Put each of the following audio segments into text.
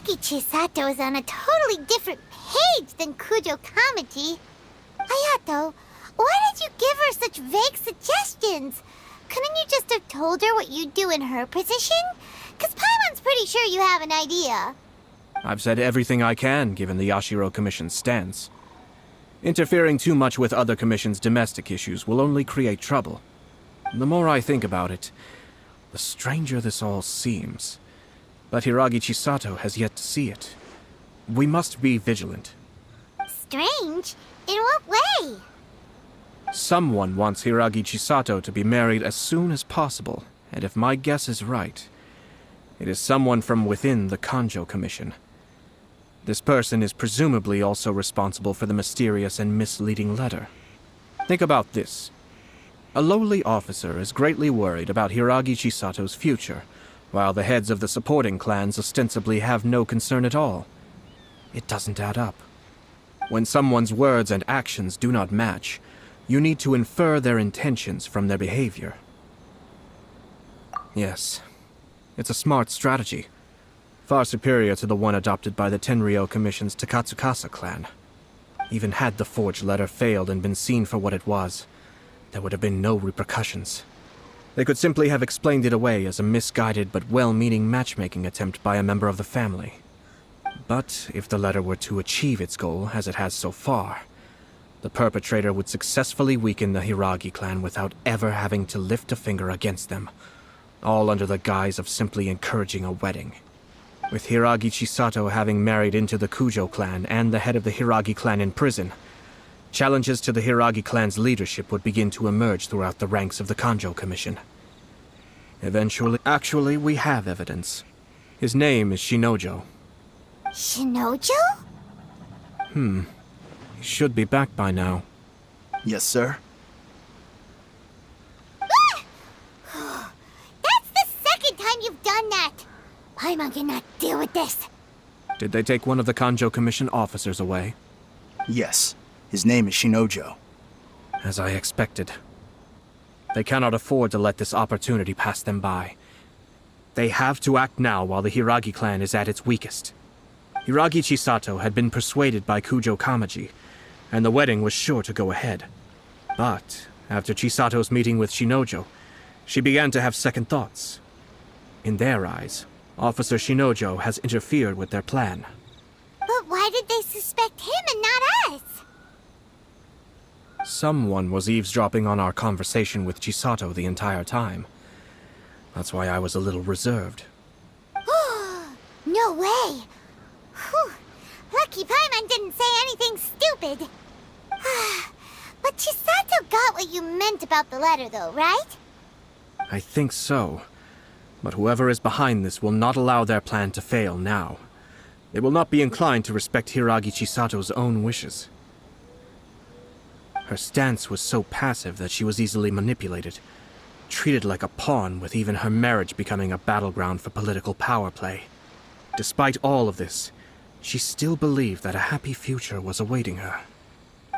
Hiragi Chisato is on a totally different page than Kujo Kamaji. Hayato, why did you give her such vague suggestions? Couldn't you just have told her what you'd do in her position? 'Cause Paimon's pretty sure you have an idea. I've said everything I can, given the Yashiro Commission's stance. Interfering too much with other commission's domestic issues will only create trouble. The more I think about it, the stranger this all seems. But Hiragi Chisato has yet to see it. We must be vigilant. Strange? In what way? Someone wants Hiragi Chisato to be married as soon as possible, and if my guess is right, it is someone from within the Kanjo Commission. This person is presumably also responsible for the mysterious and misleading letter. Think about this. A lowly officer is greatly worried about Hiragi Chisato's future, while the heads of the supporting clans ostensibly have no concern at all. It doesn't add up. When someone's words and actions do not match, you need to infer their intentions from their behavior. Yes, it's a smart strategy, far superior to the one adopted by the Tenryou Commission's Takatsukasa clan. Even had the forged letter failed and been seen for what it was, there would have been no repercussions. They could simply have explained it away as a misguided but well-meaning matchmaking attempt by a member of the family. But if the letter were to achieve its goal, as it has so far, the perpetrator would successfully weaken the Hiragi clan without ever having to lift a finger against them, all under the guise of simply encouraging a wedding. With Hiragi Chisato having married into the Kujo clan and the head of the Hiragi clan in prison, challenges to the Hiragi clan's leadership would begin to emerge throughout the ranks of the Kanjo Commission. Actually, we have evidence. His name is Shinojo. Shinojo? He should be back by now. Yes, sir. That's the second time you've done that! Paimon cannot deal with this. Did they take one of the Kanjo Commission officers away? Yes. His name is Shinojo. As I expected. They cannot afford to let this opportunity pass them by. They have to act now while the Hiragi clan is at its weakest. Hiragi Chisato had been persuaded by Kujo Kamaji, and the wedding was sure to go ahead. But after Chisato's meeting with Shinojo, she began to have second thoughts. In their eyes, Officer Shinojo has interfered with their plan. But why did they suspect him and not us? Someone was eavesdropping on our conversation with Chisato the entire time. That's why I was a little reserved. No way! Whew. Lucky Paimon didn't say anything stupid. But Chisato got what you meant about the letter though, right? I think so. But whoever is behind this will not allow their plan to fail now. They will not be inclined to respect Hiragi Chisato's own wishes. Her stance was so passive that she was easily manipulated, treated like a pawn, with even her marriage becoming a battleground for political power play. Despite all of this, she still believed that a happy future was awaiting her.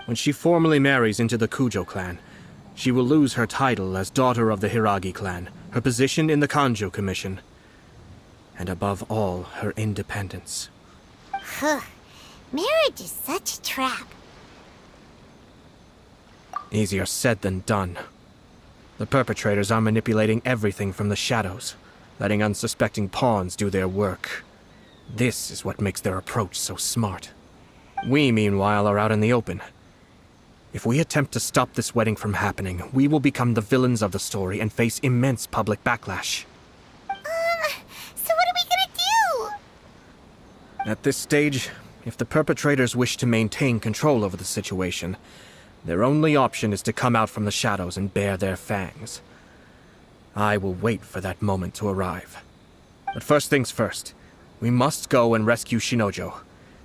When she formally marries into the Kujo clan, she will lose her title as daughter of the Hiragi clan, her position in the Kanjo Commission, and above all, her independence. Marriage is such a trap. Easier said than done. The perpetrators are manipulating everything from the shadows, letting unsuspecting pawns do their work. This is what makes their approach so smart. We, meanwhile, are out in the open. If we attempt to stop this wedding from happening, we will become the villains of the story and face immense public backlash. So what are we gonna do? At this stage, if the perpetrators wish to maintain control over the situation, their only option is to come out from the shadows and bare their fangs. I will wait for that moment to arrive. But first things first, we must go and rescue Shinojo.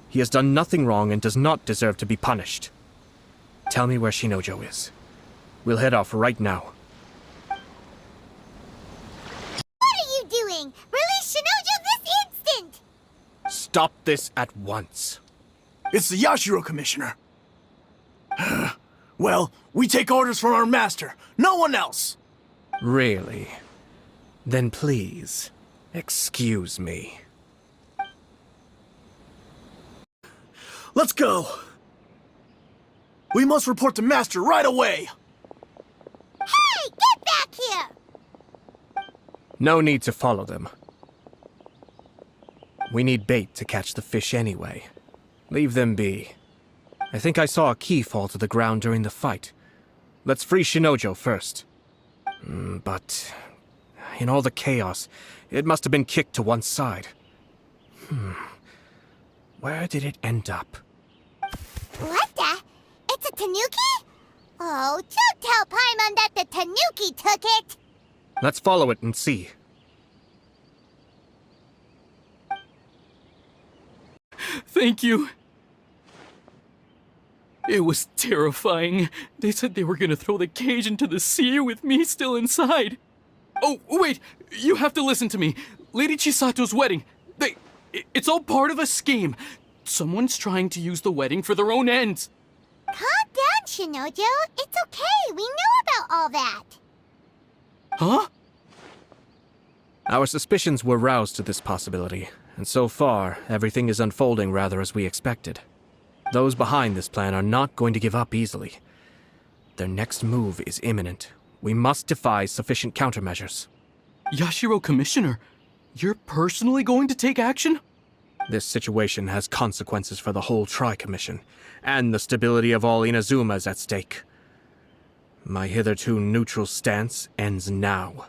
He has done nothing wrong and does not deserve to be punished. Tell me where Shinojo is. We'll head off right now. What are you doing? Release Shinojo this instant! Stop this at once. It's the Yashiro Commissioner. Well, we take orders from our master. No one else. Really? Then please, excuse me. Let's go! We must report to Master right away! Hey, get back here! No need to follow them. We need bait to catch the fish anyway. Leave them be. I think I saw a key fall to the ground during the fight. Let's free Shinojo first. But in all the chaos, it must have been kicked to one side. Where did it end up? What the? It's a tanuki? Oh, don't tell Paimon that the tanuki took it! Let's follow it and see. Thank you. It was terrifying. They said they were gonna throw the cage into the sea with me still inside. Oh, wait! You have to listen to me. Lady Chisato's wedding. It's all part of a scheme. Someone's trying to use the wedding for their own ends. Calm down, Shinojo. It's okay. We know about all that. Huh? Our suspicions were roused to this possibility, and so far, everything is unfolding rather as we expected. Those behind this plan are not going to give up easily. Their next move is imminent. We must devise sufficient countermeasures. Yashiro Commissioner, you're personally going to take action? This situation has consequences for the whole Tri-Commission, and the stability of all Inazuma is at stake. My hitherto neutral stance ends now.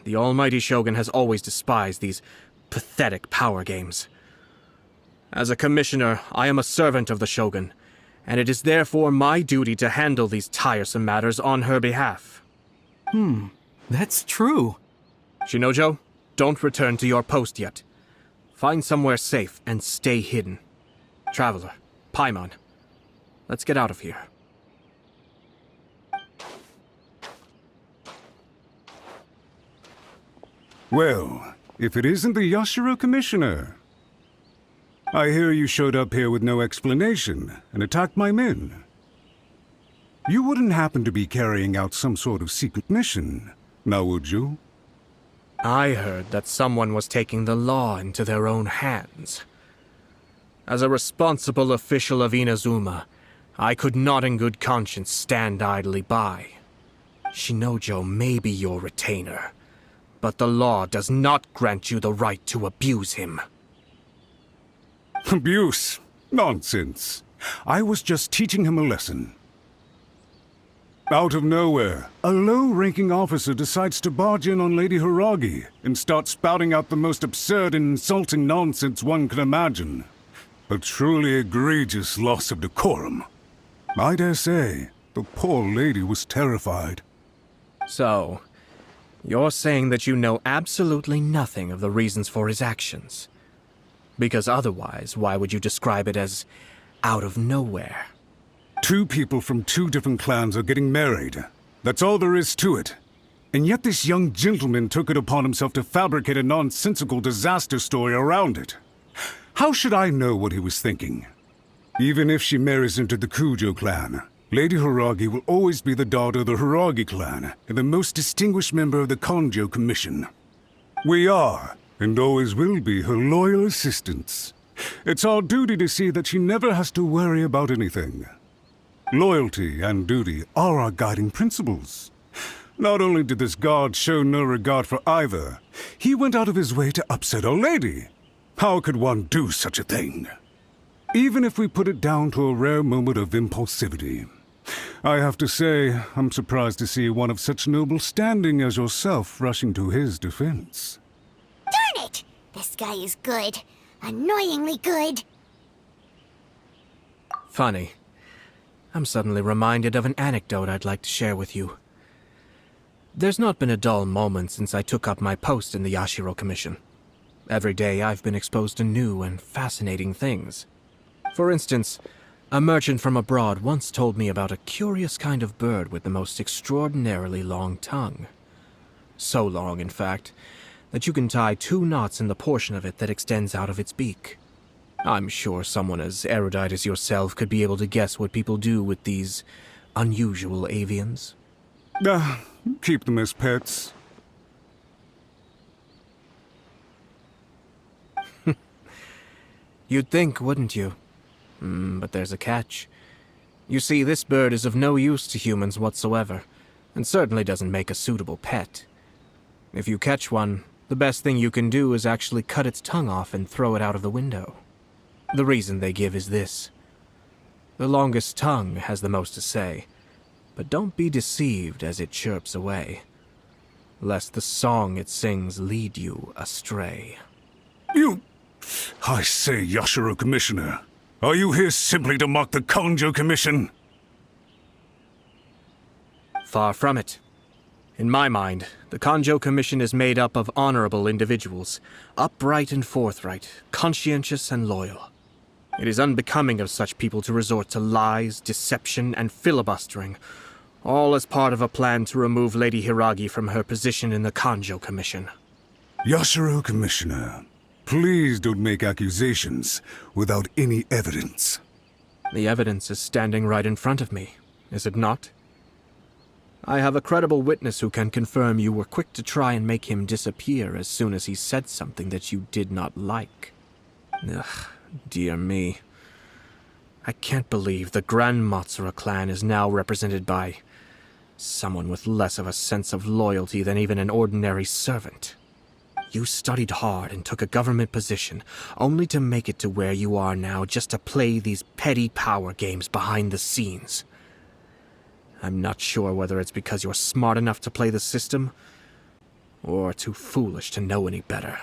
The almighty Shogun has always despised these pathetic power games. As a commissioner, I am a servant of the Shogun, and it is therefore my duty to handle these tiresome matters on her behalf. That's true. Shinojo, don't return to your post yet. Find somewhere safe and stay hidden. Traveler, Paimon, let's get out of here. Well, if it isn't the Yashiro Commissioner. I hear you showed up here with no explanation and attacked my men. You wouldn't happen to be carrying out some sort of secret mission, now would you? I heard that someone was taking the law into their own hands. As a responsible official of Inazuma, I could not in good conscience stand idly by. Shinojo may be your retainer, but the law does not grant you the right to abuse him. Abuse? Nonsense. I was just teaching him a lesson. Out of nowhere, a low-ranking officer decides to barge in on Lady Hiragi and start spouting out the most absurd and insulting nonsense one can imagine. A truly egregious loss of decorum. I dare say, the poor lady was terrified. So, you're saying that you know absolutely nothing of the reasons for his actions? Because otherwise, why would you describe it as out of nowhere? Two people from two different clans are getting married. That's all there is to it. And yet this young gentleman took it upon himself to fabricate a nonsensical disaster story around it. How should I know what he was thinking? Even if she marries into the Kujo clan, Lady Hiragi will always be the daughter of the Hiragi clan and the most distinguished member of the Konjo Commission. We are, and always will be, her loyal assistants. It's our duty to see that she never has to worry about anything. Loyalty and duty are our guiding principles. Not only did this guard show no regard for either, he went out of his way to upset our lady. How could one do such a thing? Even if we put it down to a rare moment of impulsivity. I have to say, I'm surprised to see one of such noble standing as yourself rushing to his defense. Darn it! This guy is good. Annoyingly good. Funny. I'm suddenly reminded of an anecdote I'd like to share with you. There's not been a dull moment since I took up my post in the Yashiro Commission. Every day I've been exposed to new and fascinating things. For instance, a merchant from abroad once told me about a curious kind of bird with the most extraordinarily long tongue. So long, in fact, that you can tie 2 knots in the portion of it that extends out of its beak. I'm sure someone as erudite as yourself could be able to guess what people do with these unusual avians. Keep them as pets. You'd think, wouldn't you? But there's a catch. You see, this bird is of no use to humans whatsoever, and certainly doesn't make a suitable pet. If you catch one, the best thing you can do is actually cut its tongue off and throw it out of the window. The reason they give is this. The longest tongue has the most to say, but don't be deceived as it chirps away, lest the song it sings lead you astray. I say, Yashiro Commissioner, are you here simply to mock the Kanjo Commission? Far from it. In my mind, the Kanjo Commission is made up of honorable individuals, upright and forthright, conscientious and loyal. It is unbecoming of such people to resort to lies, deception, and filibustering, all as part of a plan to remove Lady Hiragi from her position in the Kanjo Commission. Yashiro Commissioner, please don't make accusations without any evidence. The evidence is standing right in front of me, is it not? I have a credible witness who can confirm you were quick to try and make him disappear as soon as he said something that you did not like. Ugh, dear me. I can't believe the Grand Matsura clan is now represented by someone with less of a sense of loyalty than even an ordinary servant. You studied hard and took a government position, only to make it to where you are now just to play these petty power games behind the scenes. I'm not sure whether it's because you're smart enough to play the system, or too foolish to know any better.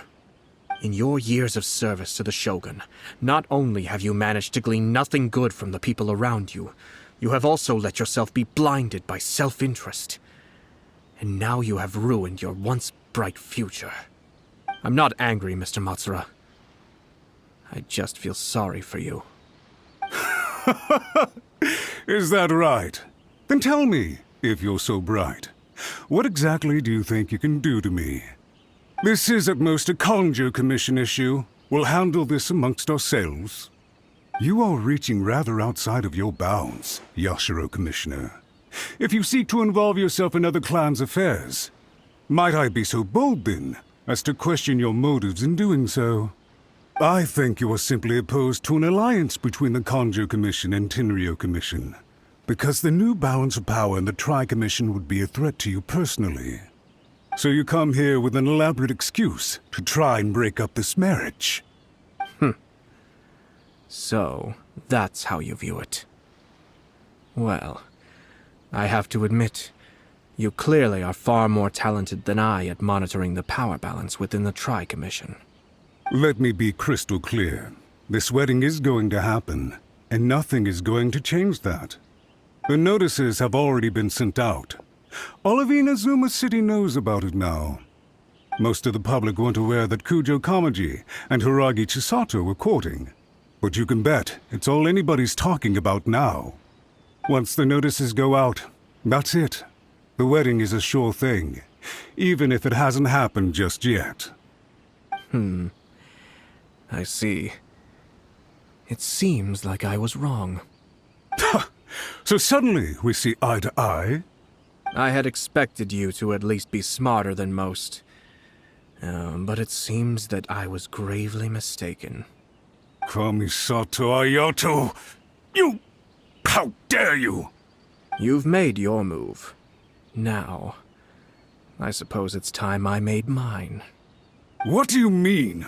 In your years of service to the Shogun, not only have you managed to glean nothing good from the people around you, you have also let yourself be blinded by self-interest. And now you have ruined your once bright future. I'm not angry, Mr. Matsura. I just feel sorry for you. Is that right? Then tell me, if you're so bright, what exactly do you think you can do to me? This is at most a Kanjo Commission issue. We'll handle this amongst ourselves. You are reaching rather outside of your bounds, Yashiro Commissioner. If you seek to involve yourself in other clans' affairs, might I be so bold, then, as to question your motives in doing so? I think you are simply opposed to an alliance between the Kanjo Commission and Tenryou Commission, because the new balance of power in the Tri-Commission would be a threat to you personally. So you come here with an elaborate excuse to try and break up this marriage. So, that's how you view it. Well, I have to admit, you clearly are far more talented than I at monitoring the power balance within the Tri-Commission. Let me be crystal clear. This wedding is going to happen, and nothing is going to change that. The notices have already been sent out. All of Inazuma City knows about it now. Most of the public weren't aware that Kujo Kamaji and Hiragi Chisato were courting. But you can bet it's all anybody's talking about now. Once the notices go out, that's it. The wedding is a sure thing, even if it hasn't happened just yet. I see. It seems like I was wrong. So suddenly we see eye to eye? I had expected you to at least be smarter than most. But it seems that I was gravely mistaken. Kamisato Ayato! You! How dare you! You've made your move. Now, I suppose it's time I made mine. What do you mean?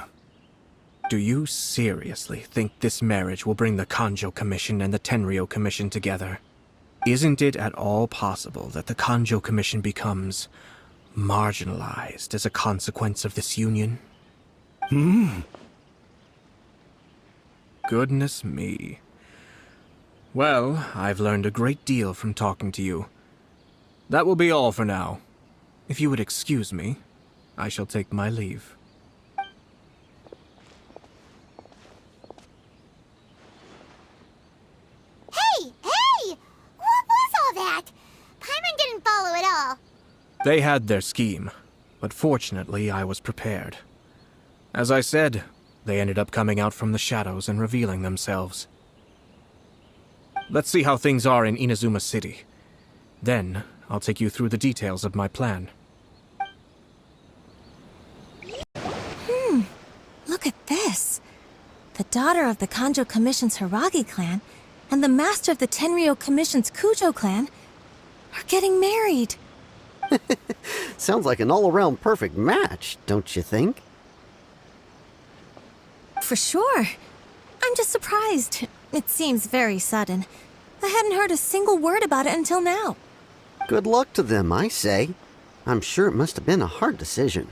Do you seriously think this marriage will bring the Kanjo Commission and the Tenryou Commission together? Isn't it at all possible that the Kanjo Commission becomes marginalized as a consequence of this union? Goodness me. Well, I've learned a great deal from talking to you. That will be all for now. If you would excuse me, I shall take my leave. Hey! What was all that? Paimon didn't follow at all. They had their scheme, but fortunately I was prepared. As I said, they ended up coming out from the shadows and revealing themselves. Let's see how things are in Inazuma City. Then, I'll take you through the details of my plan. Look at this. The daughter of the Kanjo Commission's Hiragi clan and the master of the Tenryou Commission's Kujo clan are getting married. Sounds like an all-around perfect match, don't you think? For sure. I'm just surprised. It seems very sudden. I hadn't heard a single word about it until now. Good luck to them, I say. I'm sure it must have been a hard decision.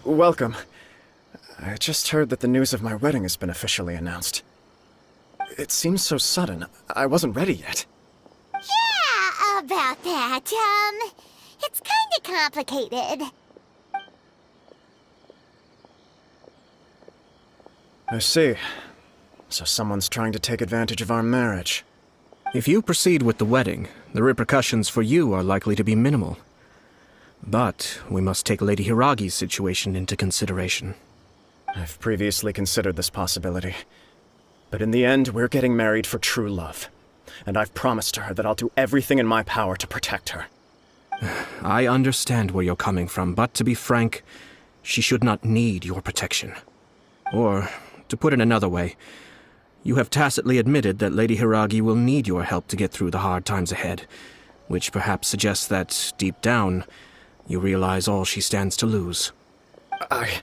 Welcome. I just heard that the news of my wedding has been officially announced. It seems so sudden. I wasn't ready yet. Yeah, about that. It's kinda complicated. I see. So someone's trying to take advantage of our marriage. If you proceed with the wedding, the repercussions for you are likely to be minimal. But we must take Lady Hiragi's situation into consideration. I've previously considered this possibility. But in the end, we're getting married for true love. And I've promised her that I'll do everything in my power to protect her. I understand where you're coming from, but to be frank, she should not need your protection. Or, to put it another way, you have tacitly admitted that Lady Hiragi will need your help to get through the hard times ahead, which perhaps suggests that, deep down, you realize all she stands to lose. I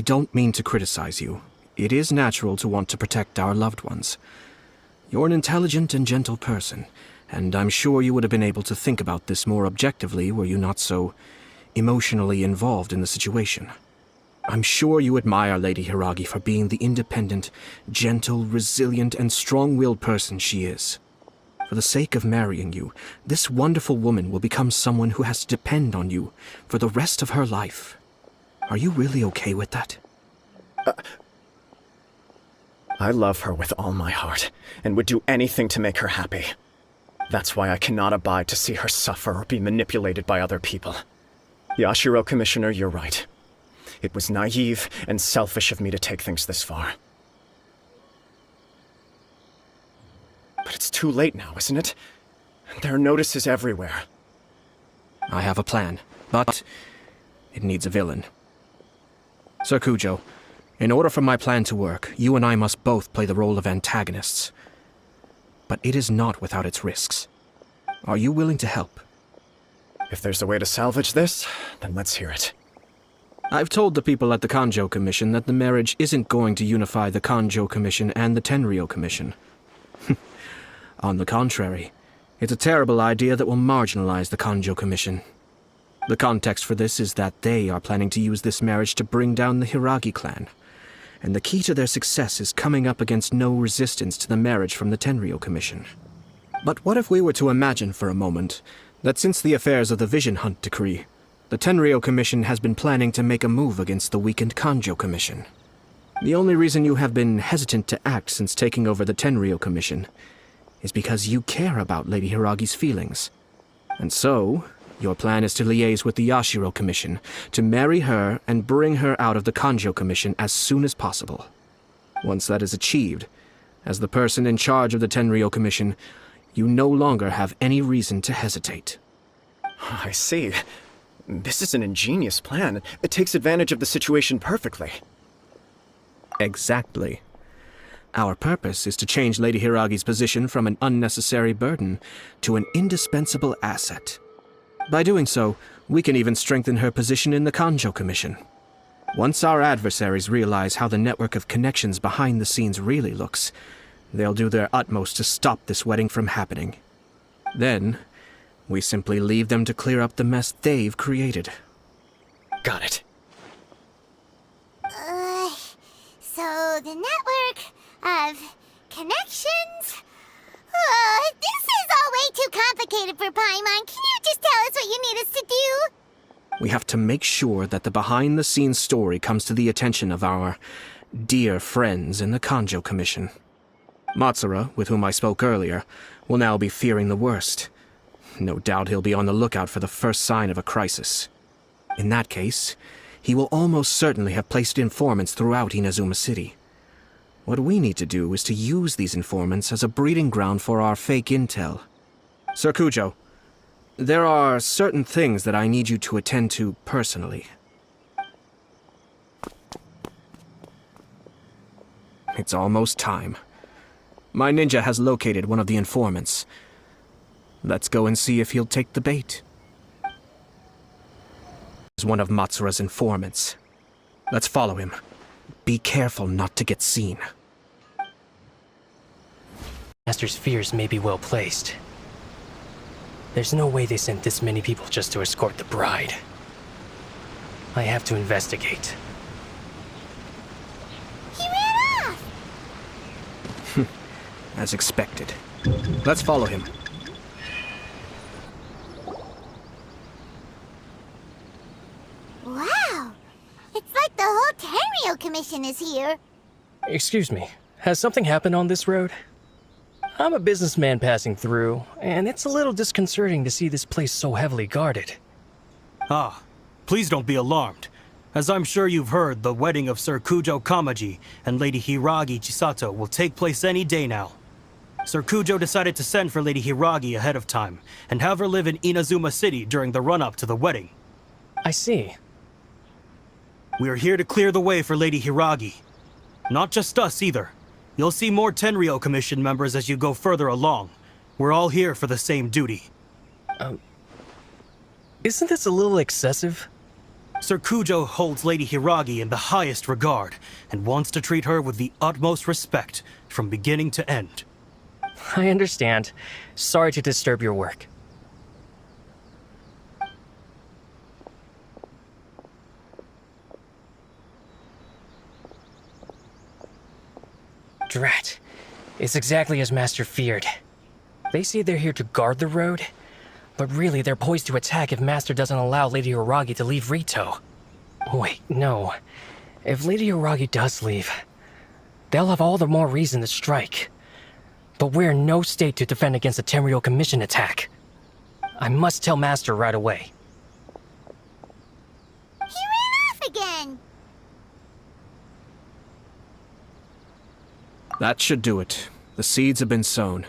don't mean to criticize you. It is natural to want to protect our loved ones. You're an intelligent and gentle person, and I'm sure you would have been able to think about this more objectively were you not so emotionally involved in the situation. I'm sure you admire Lady Hiragi for being the independent, gentle, resilient, and strong-willed person she is. For the sake of marrying you, this wonderful woman will become someone who has to depend on you for the rest of her life. Are you really okay with that? I love her with all my heart, and would do anything to make her happy. That's why I cannot abide to see her suffer or be manipulated by other people. Yashiro Commissioner, you're right. It was naive and selfish of me to take things this far. But it's too late now, isn't it? There are notices everywhere. I have a plan, but it needs a villain. Sir Kujo, in order for my plan to work, you and I must both play the role of antagonists. But it is not without its risks. Are you willing to help? If there's a way to salvage this, then let's hear it. I've told the people at the Kanjo Commission that the marriage isn't going to unify the Kanjo Commission and the Tenryou Commission. On the contrary, it's a terrible idea that will marginalize the Kanjo Commission. The context for this is that they are planning to use this marriage to bring down the Hiragi clan. And the key to their success is coming up against no resistance to the marriage from the Tenryou Commission. But what if we were to imagine for a moment that since the affairs of the Vision Hunt decree, the Tenryou Commission has been planning to make a move against the weakened Kanjo Commission? The only reason you have been hesitant to act since taking over the Tenryou Commission is because you care about Lady Hiragi's feelings. And so, your plan is to liaise with the Yashiro Commission, to marry her and bring her out of the Kanjo Commission as soon as possible. Once that is achieved, as the person in charge of the Tenryou Commission, you no longer have any reason to hesitate. I see. This is an ingenious plan. It takes advantage of the situation perfectly. Exactly. Our purpose is to change Lady Hiragi's position from an unnecessary burden to an indispensable asset. By doing so, we can even strengthen her position in the Kanjo Commission. Once our adversaries realize how the network of connections behind the scenes really looks, they'll do their utmost to stop this wedding from happening. Then, we simply leave them to clear up the mess they've created. Got it. So the network of connections? This is all way too complicated for Paimon. Can you just tell us what you need us to do? We have to make sure that the behind-the-scenes story comes to the attention of our dear friends in the Kanjo Commission. Matsura, with whom I spoke earlier, will now be fearing the worst. No doubt he'll be on the lookout for the first sign of a crisis. In that case, he will almost certainly have placed informants throughout Inazuma City. What we need to do is to use these informants as a breeding ground for our fake intel. Sir Kujo, There are certain things that I need you to attend to personally. It's almost time. My ninja has located one of the informants. Let's go and see if he'll take the bait. He's one of Matsura's informants. Let's follow him. Be careful not to get seen. Master's fears may be well placed. There's no way they sent this many people just to escort the bride. I have to investigate. He ran off! As expected. Let's follow him. Wow! It's like the whole Tenryo Commission is here. Excuse me, has something happened on this road? I'm a businessman passing through, and it's a little disconcerting to see this place so heavily guarded. Ah, please don't be alarmed. As I'm sure you've heard, the wedding of Sir Kujo Kamaji and Lady Hiragi Chisato will take place any day now. Sir Kujo decided to send for Lady Hiragi ahead of time, and have her live in Inazuma City during the run-up to the wedding. I see. We are here to clear the way for Lady Hiragi. Not just us either. You'll see more Tenryo Commission members as you go further along. We're all here for the same duty. Isn't this a little excessive? Sir Kujo holds Lady Hiragi in the highest regard, and wants to treat her with the utmost respect, from beginning to end. I understand. Sorry to disturb your work. Drat. It's exactly as Master feared. They say they're here to guard the road, but really they're poised to attack if Master doesn't allow Lady Hiragi to leave Rito. Wait, no. If Lady Hiragi does leave, they'll have all the more reason to strike. But we're in no state to defend against a Tenryo Commission attack. I must tell Master right away. He ran off again! That should do it. The seeds have been sown.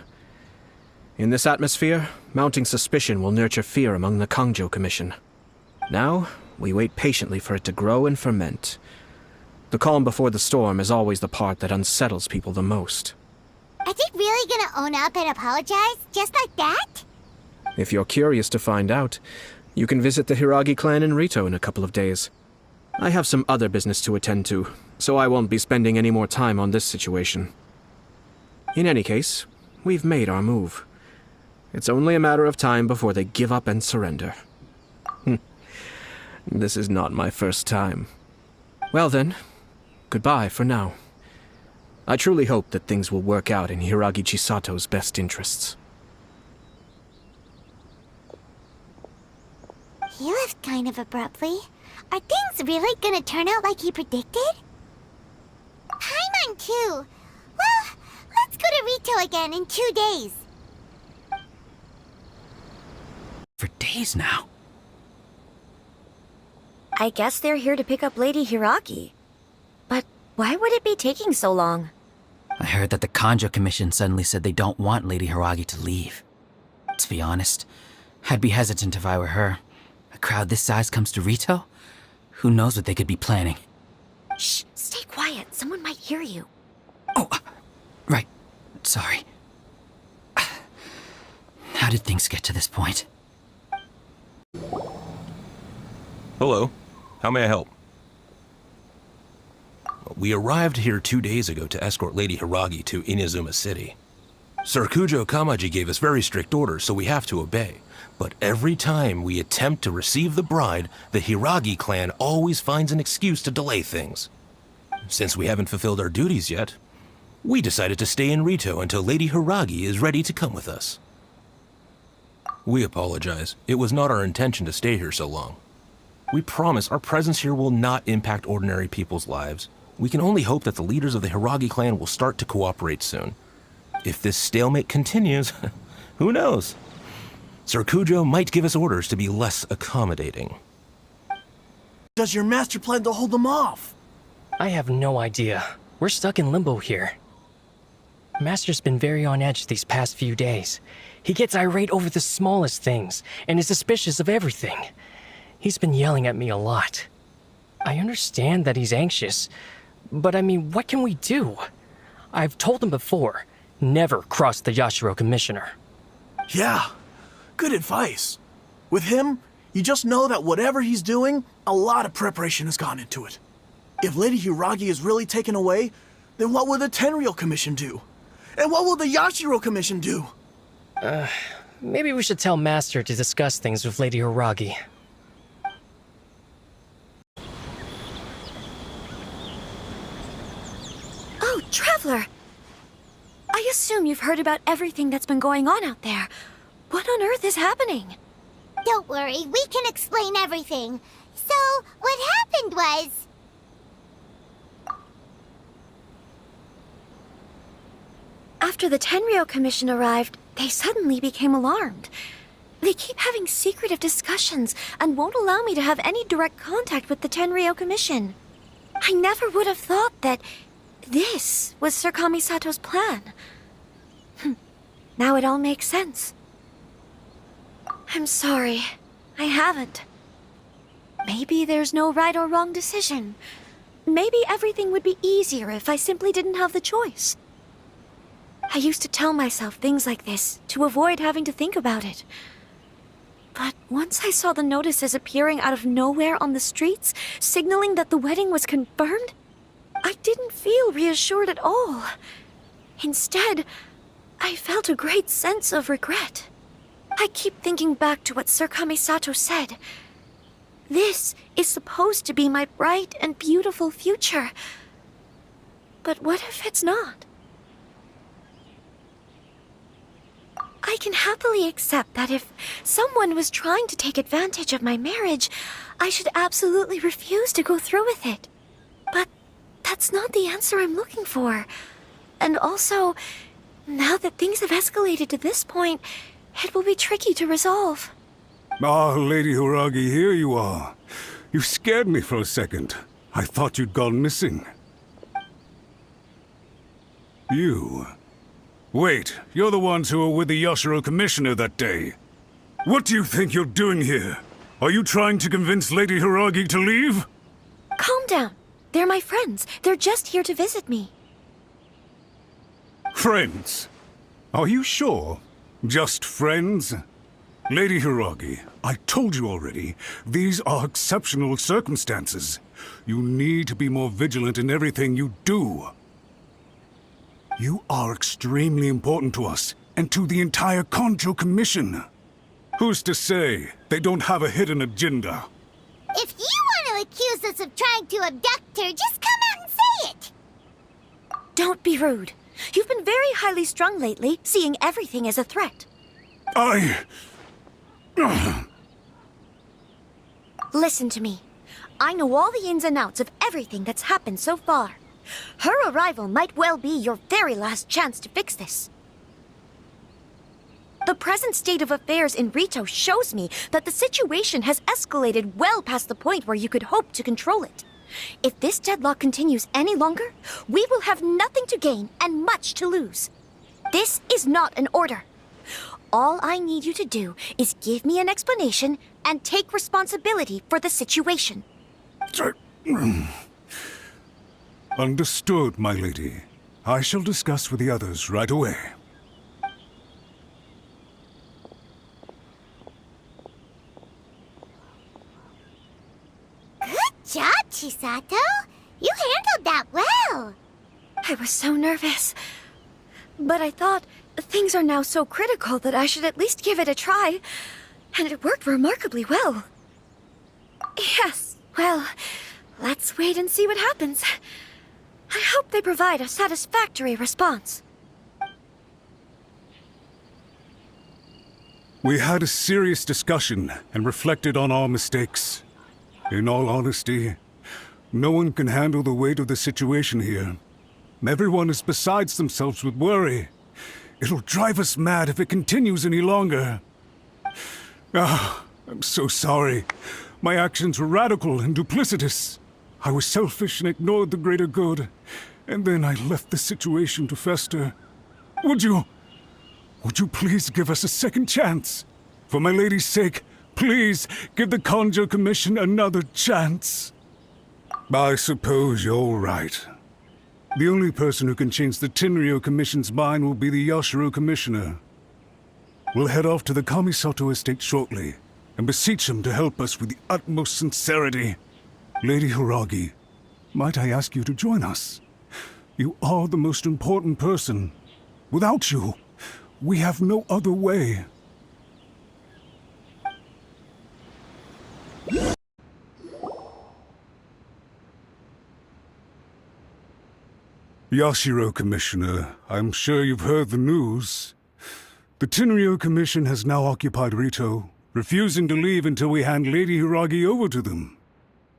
In this atmosphere, mounting suspicion will nurture fear among the Kangjo Commission. Now, we wait patiently for it to grow and ferment. The calm before the storm is always the part that unsettles people the most. Are they really gonna own up and apologize, just like that? If you're curious to find out, you can visit the Hiragi clan in Rito in a couple of days. I have some other business to attend to, so I won't be spending any more time on this situation. In any case, we've made our move. It's only a matter of time before they give up and surrender. This is not my first time. Well then, goodbye for now. I truly hope that things will work out in Hiragi Chisato's best interests. He left kind of abruptly. Are things really gonna turn out like he predicted? Paimon too. Well, let's go to Rito again in 2 days. For days now. I guess they're here to pick up Lady Hiragi. But why would it be taking so long? I heard that the Kangjo Commission suddenly said they don't want Lady Hiragi to leave. To be honest, I'd be hesitant if I were her. A crowd this size comes to Rito? Who knows what they could be planning? Shh, stay quiet. Someone might hear you. Oh, right. Sorry. How did things get to this point? Hello. How may I help? We arrived here 2 days ago to escort Lady Hiragi to Inazuma City. Sir Kujo Kamaji gave us very strict orders, so we have to obey. But every time we attempt to receive the bride, the Hiragi clan always finds an excuse to delay things. Since we haven't fulfilled our duties yet, we decided to stay in Rito until Lady Hiragi is ready to come with us. We apologize. It was not our intention to stay here so long. We promise our presence here will not impact ordinary people's lives. We can only hope that the leaders of the Hiragi clan will start to cooperate soon. If this stalemate continues, who knows? Sir Kujo might give us orders to be less accommodating. Does your master plan to hold them off? I have no idea. We're stuck in limbo here. Master's been very on edge these past few days. He gets irate over the smallest things and is suspicious of everything. He's been yelling at me a lot. I understand that he's anxious, but I mean, what can we do? I've told him before, never cross the Yashiro Commissioner. Yeah, good advice. With him, you just know that whatever he's doing, a lot of preparation has gone into it. If Lady Hiragi is really taken away, then what will the Tenryou Commission do? And what will the Yashiro Commission do? Maybe we should tell Master to discuss things with Lady Hiragi. Oh, Traveler! I assume you've heard about everything that's been going on out there. What on earth is happening? Don't worry, we can explain everything. So, what happened was... After the Tenryou Commission arrived, they suddenly became alarmed. They keep having secretive discussions and won't allow me to have any direct contact with the Tenryou Commission. I never would have thought that this was Sir Kamisato's plan. Now it all makes sense. I'm sorry. I haven't. Maybe there's no right or wrong decision. Maybe everything would be easier if I simply didn't have the choice. I used to tell myself things like this to avoid having to think about it. But once I saw the notices appearing out of nowhere on the streets, signaling that the wedding was confirmed, I didn't feel reassured at all. Instead, I felt a great sense of regret. I keep thinking back to what Sir Kamisato said. This is supposed to be my bright and beautiful future. But what if it's not? I can happily accept that if someone was trying to take advantage of my marriage, I should absolutely refuse to go through with it. But that's not the answer I'm looking for. And also, now that things have escalated to this point, it will be tricky to resolve. Ah, Lady Hiragi, here you are. You scared me for a second. I thought you'd gone missing. You... Wait, you're the ones who were with the Yashiro Commissioner that day. What do you think you're doing here? Are you trying to convince Lady Hiragi to leave? Calm down. They're my friends. They're just here to visit me. Friends? Are you sure? Just friends? Lady Hiragi, I told you already, these are exceptional circumstances. You need to be more vigilant in everything you do. You are extremely important to us, and to the entire Kanjo Commission. Who's to say they don't have a hidden agenda? If you want to accuse us of trying to abduct her, just come out and say it! Don't be rude. You've been very highly strung lately, seeing everything as a threat. Listen to me. I know all the ins and outs of everything that's happened so far. Her arrival might well be your very last chance to fix this. The present state of affairs in Rito shows me that the situation has escalated well past the point where you could hope to control it. If this deadlock continues any longer, we will have nothing to gain and much to lose. This is not an order. All I need you to do is give me an explanation and take responsibility for the situation. Understood, my lady. I shall discuss with the others right away. Good job, Chisato! You handled that well! I was so nervous. But I thought things are now so critical that I should at least give it a try. And it worked remarkably well. Yes, well, let's wait and see what happens. I hope they provide a satisfactory response. We had a serious discussion and reflected on our mistakes. In all honesty, no one can handle the weight of the situation here. Everyone is besides themselves with worry. It'll drive us mad if it continues any longer. I'm so sorry. My actions were radical and duplicitous. I was selfish and ignored the greater good. And then I left the situation to fester. Would you please give us a second chance? For my lady's sake, please give the Conjo Commission another chance. I suppose you're right. The only person who can change the Tenryou Commission's mind will be the Yashiro Commissioner. We'll head off to the Kamisato estate shortly and beseech him to help us with the utmost sincerity. Lady Hiragi, might I ask you to join us? You are the most important person. Without you, we have no other way. Yashiro, Commissioner, I'm sure you've heard the news. The Tenryou Commission has now occupied Rito, refusing to leave until we hand Lady Hiragi over to them.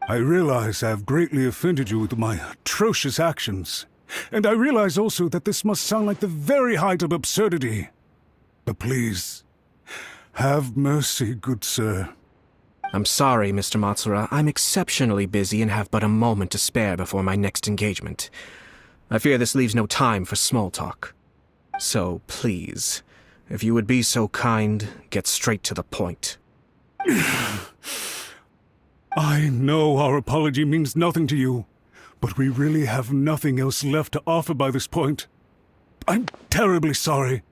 I realize I have greatly offended you with my atrocious actions, and I realize also that this must sound like the very height of absurdity. But please, have mercy, good sir. I'm sorry, Mr. Matsura. I'm exceptionally busy and have but a moment to spare before my next engagement. I fear this leaves no time for small talk. So, please, if you would be so kind, get straight to the point. I know our apology means nothing to you, but we really have nothing else left to offer by this point. I'm terribly sorry.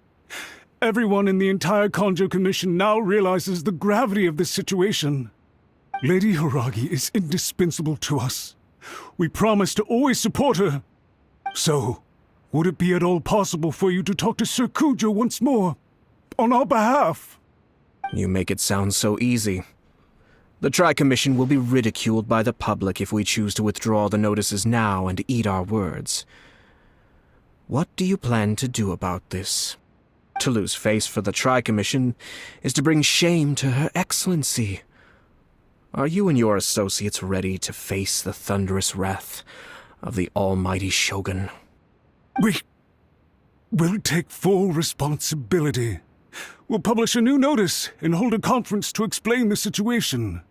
Everyone in the entire Conjo Commission now realizes the gravity of this situation. Lady Hiragi is indispensable to us. We promise to always support her. So, would it be at all possible for you to talk to Sir Kujo once more, on our behalf? You make it sound so easy. The Tri-Commission will be ridiculed by the public if we choose to withdraw the notices now and eat our words. What do you plan to do about this? To lose face for the Tri-Commission is to bring shame to Her Excellency. Are you and your associates ready to face the thunderous wrath of the almighty Shogun? We'll take full responsibility. We'll publish a new notice and hold a conference to explain the situation.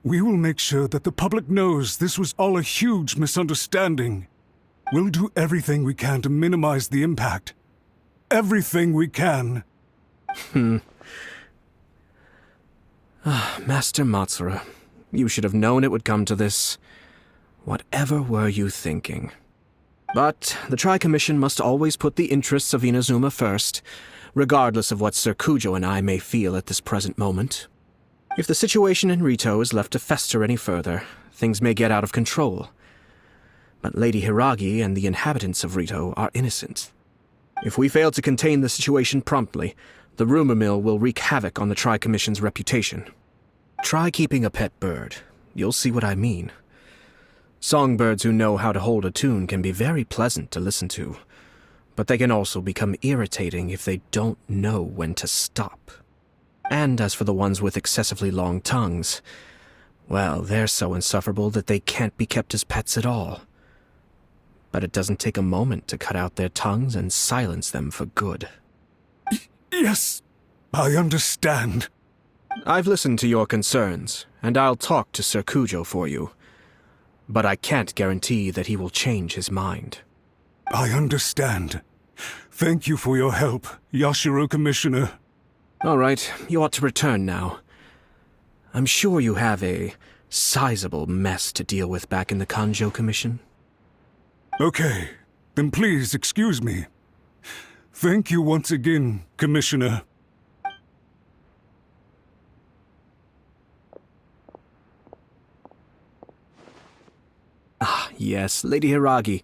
We will make sure that the public knows this was all a huge misunderstanding. We'll do everything we can to minimize the impact. Everything we can. Master Matsura, you should have known it would come to this. Whatever were you thinking? But the Tri-Commission must always put the interests of Inazuma first, regardless of what Sir Kujo and I may feel at this present moment. If the situation in Rito is left to fester any further, things may get out of control. But Lady Hiragi and the inhabitants of Rito are innocent. If we fail to contain the situation promptly, the rumor mill will wreak havoc on the Tri-Commission's reputation. Try keeping a pet bird. You'll see what I mean. Songbirds who know how to hold a tune can be very pleasant to listen to, but they can also become irritating if they don't know when to stop. And as for the ones with excessively long tongues, well, they're so insufferable that they can't be kept as pets at all. But it doesn't take a moment to cut out their tongues and silence them for good. Yes, I understand. I've listened to your concerns, and I'll talk to Sir Kujo for you. But I can't guarantee that he will change his mind. I understand. Thank you for your help, Yashiro Commissioner. All right, you ought to return now. I'm sure you have a sizable mess to deal with back in the Conjo Commission. Okay, then please excuse me. Thank you once again, Commissioner. Ah, yes, Lady Hiragi.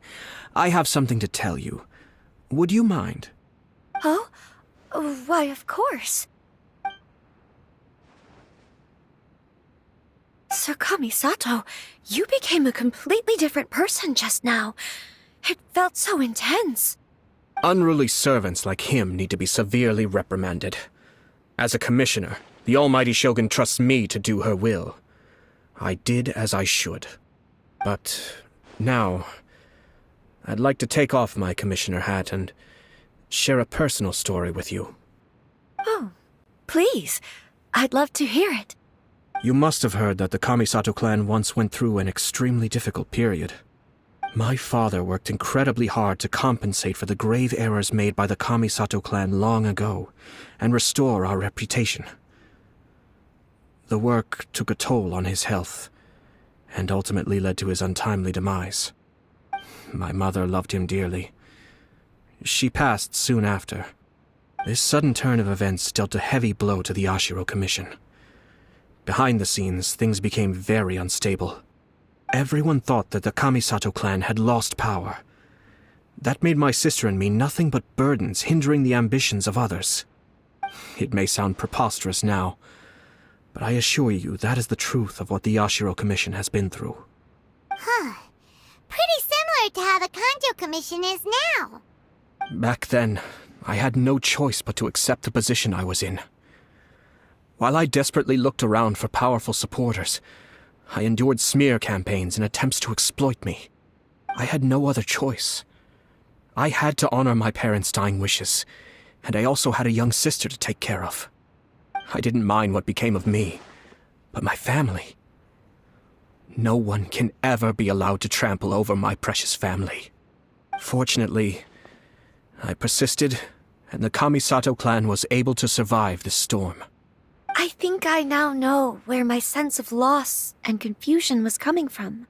I have something to tell you. Would you mind? Oh? Why, of course. Sir Kamisato, you became a completely different person just now. It felt so intense. Unruly servants like him need to be severely reprimanded. As a commissioner, the almighty Shogun trusts me to do her will. I did as I should. But now, I'd like to take off my commissioner hat and share a personal story with you. Oh, please. I'd love to hear it. You must have heard that the Kamisato clan once went through an extremely difficult period. My father worked incredibly hard to compensate for the grave errors made by the Kamisato clan long ago and restore our reputation. The work took a toll on his health and ultimately led to his untimely demise. My mother loved him dearly. She passed soon after. This sudden turn of events dealt a heavy blow to the Yashiro Commission. Behind the scenes, things became very unstable. Everyone thought that the Kamisato clan had lost power. That made my sister and me nothing but burdens hindering the ambitions of others. It may sound preposterous now, but I assure you that is the truth of what the Yashiro Commission has been through. Huh. Pretty similar to how the Kanjo Commission is now. Back then, I had no choice but to accept the position I was in. While I desperately looked around for powerful supporters, I endured smear campaigns and attempts to exploit me. I had no other choice. I had to honor my parents' dying wishes, and I also had a young sister to take care of. I didn't mind what became of me, but my family. No one can ever be allowed to trample over my precious family. Fortunately, I persisted, and the Kamisato clan was able to survive this storm. I think I now know where my sense of loss and confusion was coming from.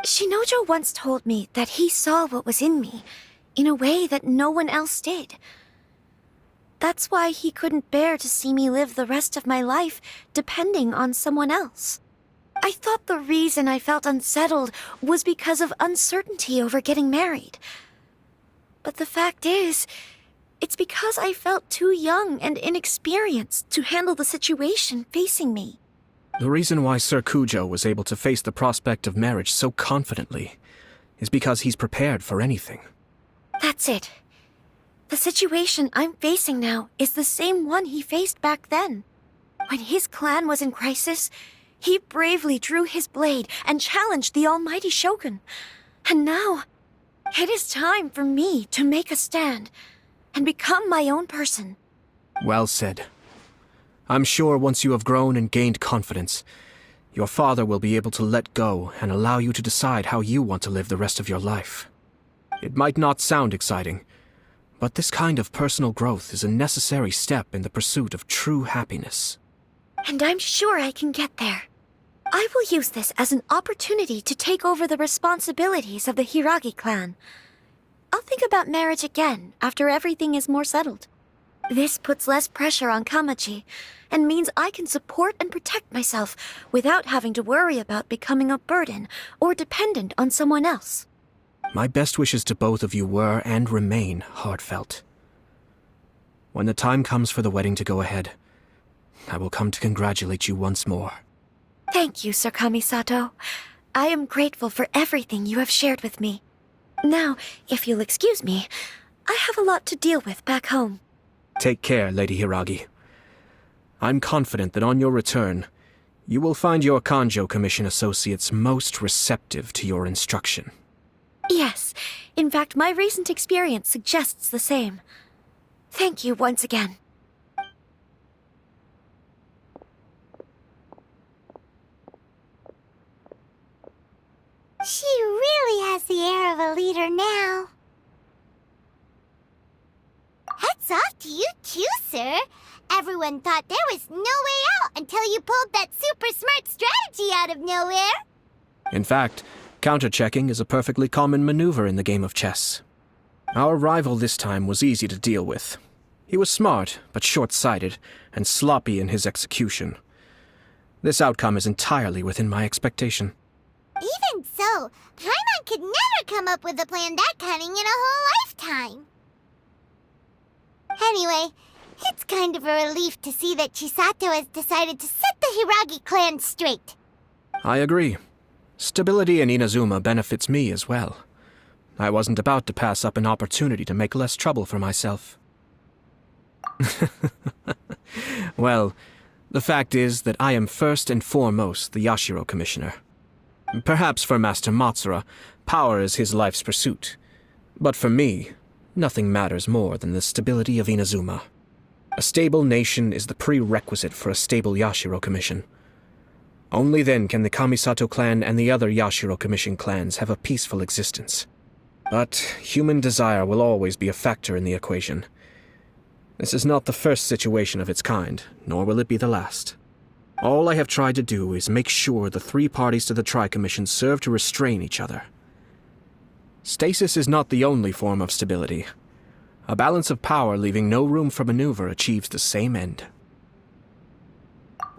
Shinojo once told me that he saw what was in me, in a way that no one else did. That's why he couldn't bear to see me live the rest of my life depending on someone else. I thought the reason I felt unsettled was because of uncertainty over getting married. But the fact is, it's because I felt too young and inexperienced to handle the situation facing me. The reason why Sir Kujo was able to face the prospect of marriage so confidently is because he's prepared for anything. That's it. The situation I'm facing now is the same one he faced back then. When his clan was in crisis, he bravely drew his blade and challenged the almighty Shogun. And now, it is time for me to make a stand and become my own person. Well said. I'm sure once you have grown and gained confidence, your father will be able to let go and allow you to decide how you want to live the rest of your life. It might not sound exciting, but this kind of personal growth is a necessary step in the pursuit of true happiness. And I'm sure I can get there. I will use this as an opportunity to take over the responsibilities of the Hiragi clan. I'll think about marriage again after everything is more settled. This puts less pressure on Kamaji, and means I can support and protect myself without having to worry about becoming a burden or dependent on someone else. My best wishes to both of you were and remain heartfelt. When the time comes for the wedding to go ahead, I will come to congratulate you once more. Thank you, Sir Kamisato. I am grateful for everything you have shared with me. Now, if you'll excuse me, I have a lot to deal with back home. Take care, Lady Hiragi. I'm confident that on your return, you will find your Kanjo Commission associates most receptive to your instruction. Yes, in fact, my recent experience suggests the same. Thank you once again. She really has the air of a leader now. Hats off to you too, sir. Everyone thought there was no way out until you pulled that super smart strategy out of nowhere. In fact, counter-checking is a perfectly common maneuver in the game of chess. Our rival this time was easy to deal with. He was smart, but short-sighted, and sloppy in his execution. This outcome is entirely within my expectation. Even so, Paimon could never come up with a plan that cunning in a whole lifetime. Anyway, it's kind of a relief to see that Chisato has decided to set the Hiragi clan straight. I agree. Stability in Inazuma benefits me as well. I wasn't about to pass up an opportunity to make less trouble for myself. Well, the fact is that I am first and foremost the Yashiro Commissioner. Perhaps for Master Matsura, power is his life's pursuit. But for me, nothing matters more than the stability of Inazuma. A stable nation is the prerequisite for a stable Yashiro Commission. Only then can the Kamisato clan and the other Yashiro Commission clans have a peaceful existence. But human desire will always be a factor in the equation. This is not the first situation of its kind, nor will it be the last. All I have tried to do is make sure the three parties to the Tri-Commission serve to restrain each other. Stasis is not the only form of stability. A balance of power leaving no room for maneuver achieves the same end.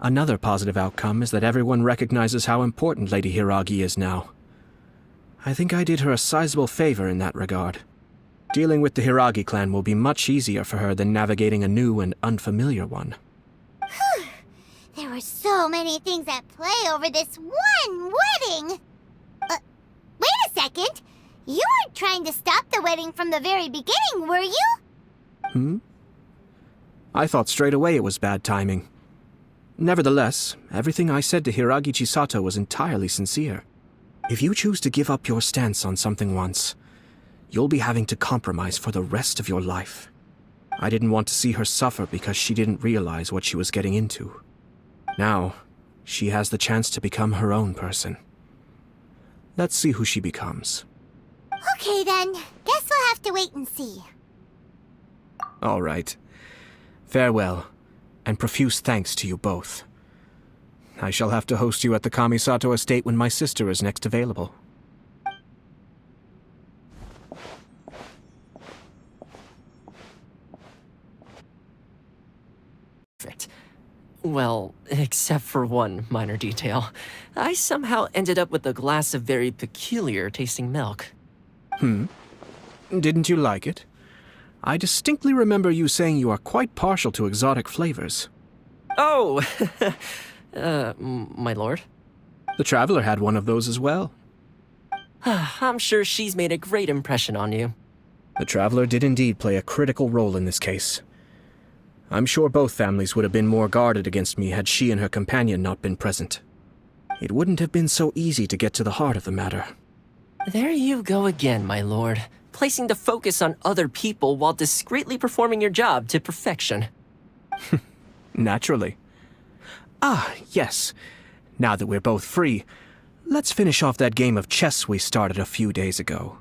Another positive outcome is that everyone recognizes how important Lady Hiragi is now. I think I did her a sizable favor in that regard. Dealing with the Hiragi clan will be much easier for her than navigating a new and unfamiliar one. There were so many things at play over this one wedding! Wait a second! You weren't trying to stop the wedding from the very beginning, were you? I thought straight away it was bad timing. Nevertheless, everything I said to Hiragi Chisato was entirely sincere. If you choose to give up your stance on something once, you'll be having to compromise for the rest of your life. I didn't want to see her suffer because she didn't realize what she was getting into. Now, she has the chance to become her own person. Let's see who she becomes. Okay then, guess we'll have to wait and see. All right. Farewell, and profuse thanks to you both. I shall have to host you at the Kamisato estate when my sister is next available. Perfect. Well, except for one minor detail. I somehow ended up with a glass of very peculiar tasting milk. Didn't you like it? I distinctly remember you saying you are quite partial to exotic flavors. Oh! My lord? The Traveler had one of those as well. I'm sure she's made a great impression on you. The Traveler did indeed play a critical role in this case. I'm sure both families would have been more guarded against me had she and her companion not been present. It wouldn't have been so easy to get to the heart of the matter. There you go again, my lord. Placing the focus on other people while discreetly performing your job to perfection. Naturally. Ah, yes. Now that we're both free, let's finish off that game of chess we started a few days ago.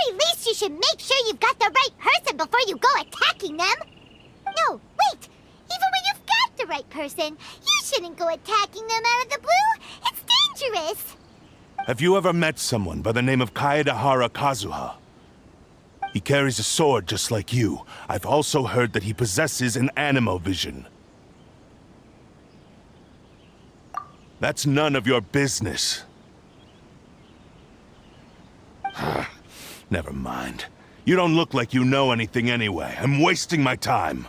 very least, you should make sure you've got the right person before you go attacking them. No, wait. Even when you've got the right person, you shouldn't go attacking them out of the blue. It's dangerous. Have you ever met someone by the name of Kaedahara Kazuha? He carries a sword just like you. I've also heard that he possesses an animo vision. That's none of your business. Never mind. You don't look like you know anything anyway. I'm wasting my time.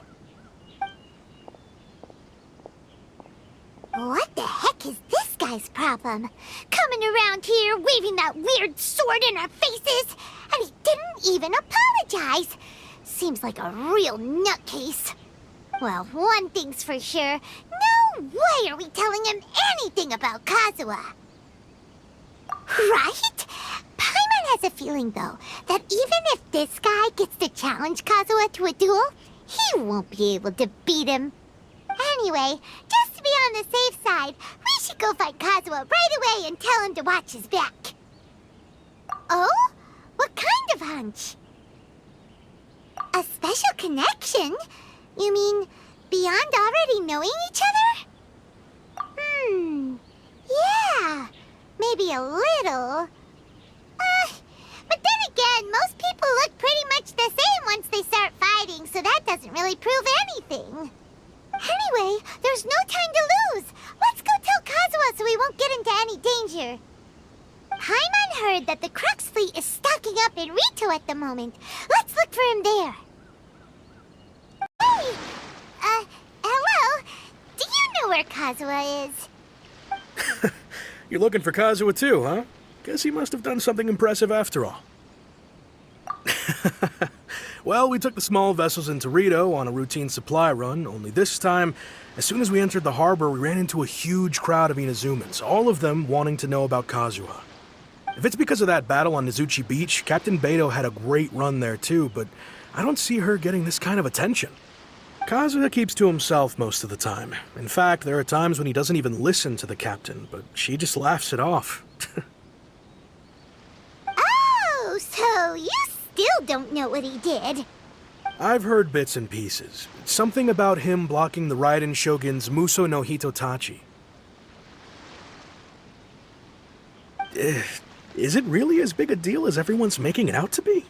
What the heck is this guy's problem? Coming around here, waving that weird sword in our faces, and he didn't even apologize. Seems like a real nutcase. Well, one thing's for sure. No way are we telling him anything about Kazuha. Right? Paimon has a feeling, though, that even if this guy gets to challenge Kazuha to a duel, he won't be able to beat him. Anyway, just to be on the safe side, we should go find Kazuha right away and tell him to watch his back. Oh? What kind of hunch? A special connection? You mean beyond already knowing each other? Yeah, maybe a little. But then again, most people look pretty much the same once they start fighting, so that doesn't really prove anything. Anyway, there's no time to lose. Let's go tell Kazuha so we won't get into any danger. Paimon heard that the Crux fleet is stocking up in Rito at the moment. Let's look for him there. Hey! Hello? Do you know where Kazuha is? You're looking for Kazuha too, huh? Guess he must have done something impressive after all. Well, we took the small vessels into Rito on a routine supply run, only this time, as soon as we entered the harbor, we ran into a huge crowd of Inazumans, all of them wanting to know about Kazuha. If it's because of that battle on Nizuchi Beach, Captain Beto had a great run there too, but I don't see her getting this kind of attention. Kazuha keeps to himself most of the time. In fact, there are times when he doesn't even listen to the captain, but she just laughs it off. Oh, so you still don't know what he did? I've heard bits and pieces. Something about him blocking the Raiden Shogun's Muso no Hitotachi. Is it really as big a deal as everyone's making it out to be?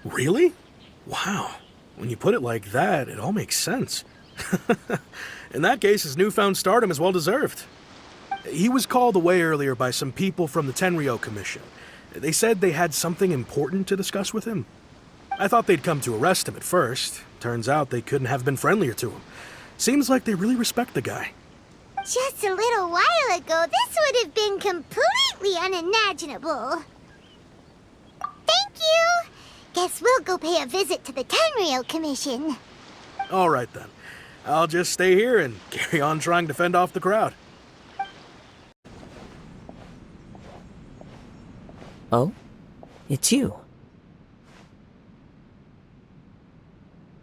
Really? Wow. When you put it like that, it all makes sense. In that case, his newfound stardom is well deserved. He was called away earlier by some people from the Tenryou Commission. They said they had something important to discuss with him. I thought they'd come to arrest him at first. Turns out they couldn't have been friendlier to him. Seems like they really respect the guy. Just a little while ago, this would have been completely unimaginable. Thank you! Guess we'll go pay a visit to the Tenryou Commission. All right then. I'll just stay here and carry on trying to fend off the crowd. Oh? It's you.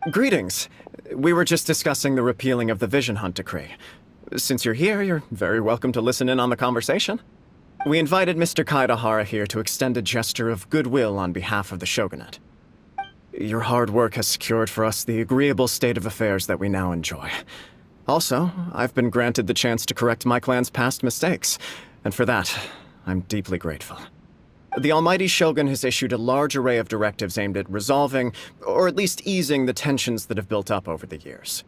Greetings. We were just discussing the repealing of the Vision Hunt Decree. Since you're here, you're very welcome to listen in on the conversation. We invited Mr. Kaedahara here to extend a gesture of goodwill on behalf of the Shogunate. Your hard work has secured for us the agreeable state of affairs that we now enjoy. Also, I've been granted the chance to correct my clan's past mistakes, and for that, I'm deeply grateful. The Almighty Shogun has issued a large array of directives aimed at resolving, or at least easing, the tensions that have built up over the years.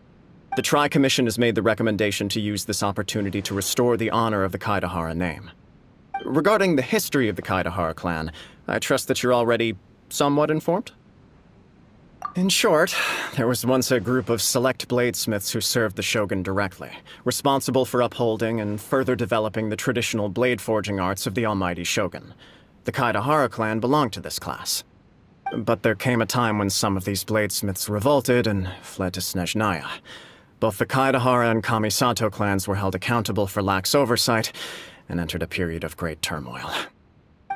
The Tri-Commission has made the recommendation to use this opportunity to restore the honor of the Kaedahara name. Regarding the history of the Kaedahara clan, I trust that you're already somewhat informed? In short, there was once a group of select bladesmiths who served the Shogun directly, responsible for upholding and further developing the traditional blade forging arts of the Almighty Shogun. The Kaedahara clan belonged to this class. But there came a time when some of these bladesmiths revolted and fled to Snezhnaya. Both the Kaedahara and Kamisato clans were held accountable for lax oversight and entered a period of great turmoil.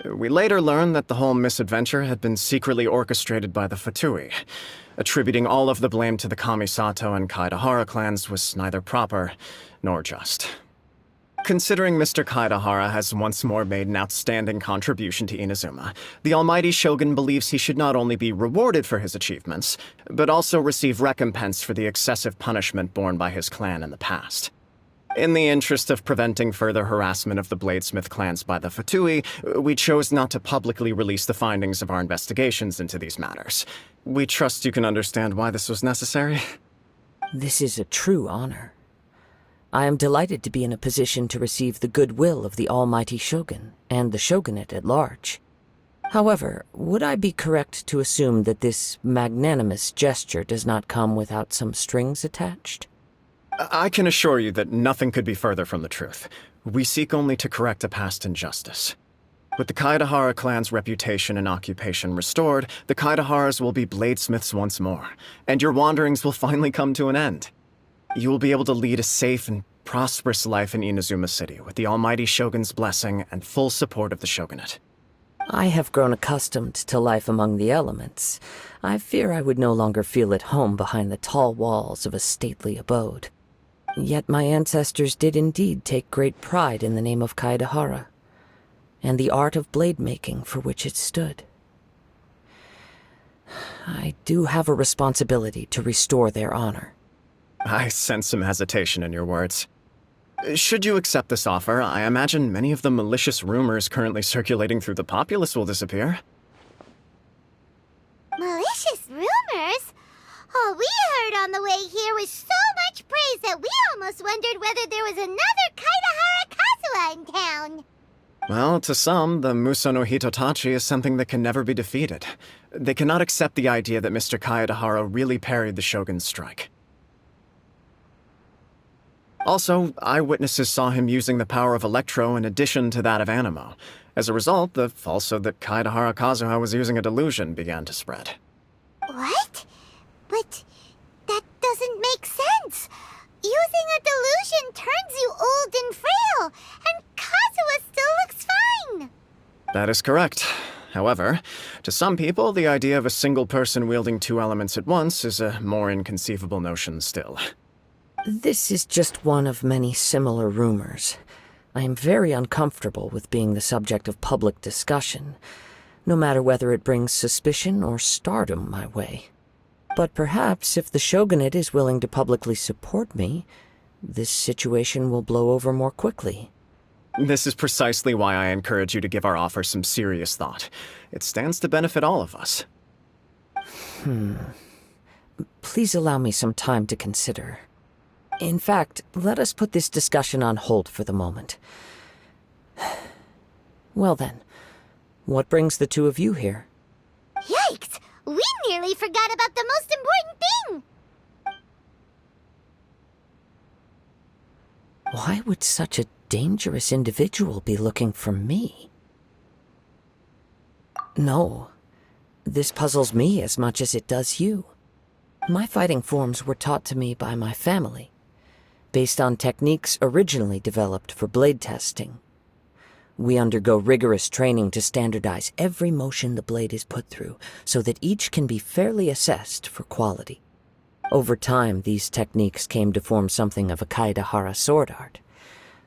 We later learned that the whole misadventure had been secretly orchestrated by the Fatui. Attributing all of the blame to the Kamisato and Kaedahara clans was neither proper nor just. Considering Mr. Kaedahara has once more made an outstanding contribution to Inazuma, the Almighty Shogun believes he should not only be rewarded for his achievements, but also receive recompense for the excessive punishment borne by his clan in the past. In the interest of preventing further harassment of the Bladesmith clans by the Fatui, we chose not to publicly release the findings of our investigations into these matters. We trust you can understand why this was necessary. This is a true honor. I am delighted to be in a position to receive the goodwill of the Almighty Shogun and the Shogunate at large. However, would I be correct to assume that this magnanimous gesture does not come without some strings attached? I can assure you that nothing could be further from the truth. We seek only to correct a past injustice. With the Kaedahara clan's reputation and occupation restored, the Kaedaharas will be bladesmiths once more, and your wanderings will finally come to an end. You will be able to lead a safe and prosperous life in Inazuma City with the Almighty Shogun's blessing and full support of the Shogunate. I have grown accustomed to life among the elements. I fear I would no longer feel at home behind the tall walls of a stately abode. Yet my ancestors did indeed take great pride in the name of Kaedahara, and the art of blade making for which it stood. I do have a responsibility to restore their honor. I sense some hesitation in your words. Should you accept this offer, I imagine many of the malicious rumors currently circulating through the populace will disappear. Malicious rumors? All we heard on the way here was so much praise that we almost wondered whether there was another Kaedahara Kazuha in town. Well, to some, the Muso no Hitotachi is something that can never be defeated. They cannot accept the idea that Mr. Kaedahara really parried the Shogun's strike. Also, eyewitnesses saw him using the power of Electro in addition to that of Animo. As a result, the falsehood that Kaedahara Kazuha was using a delusion began to spread. What? But that doesn't make sense. Using a delusion turns you old and frail, and Kazuha still looks fine. That is correct. However, to some people, the idea of a single person wielding two elements at once is a more inconceivable notion still. This is just one of many similar rumors. I am very uncomfortable with being the subject of public discussion, no matter whether it brings suspicion or stardom my way. But perhaps if the Shogunate is willing to publicly support me, this situation will blow over more quickly. This is precisely why I encourage you to give our offer some serious thought. It stands to benefit all of us. Please allow me some time to consider. In fact, let us put this discussion on hold for the moment. Well then, what brings the two of you here? Yikes! We nearly forgot about the most important thing! Why would such a dangerous individual be looking for me? No, this puzzles me as much as it does you. My fighting forms were taught to me by my family, based on techniques originally developed for blade testing. We undergo rigorous training to standardize every motion the blade is put through, so that each can be fairly assessed for quality. Over time, these techniques came to form something of a Kaedahara sword art,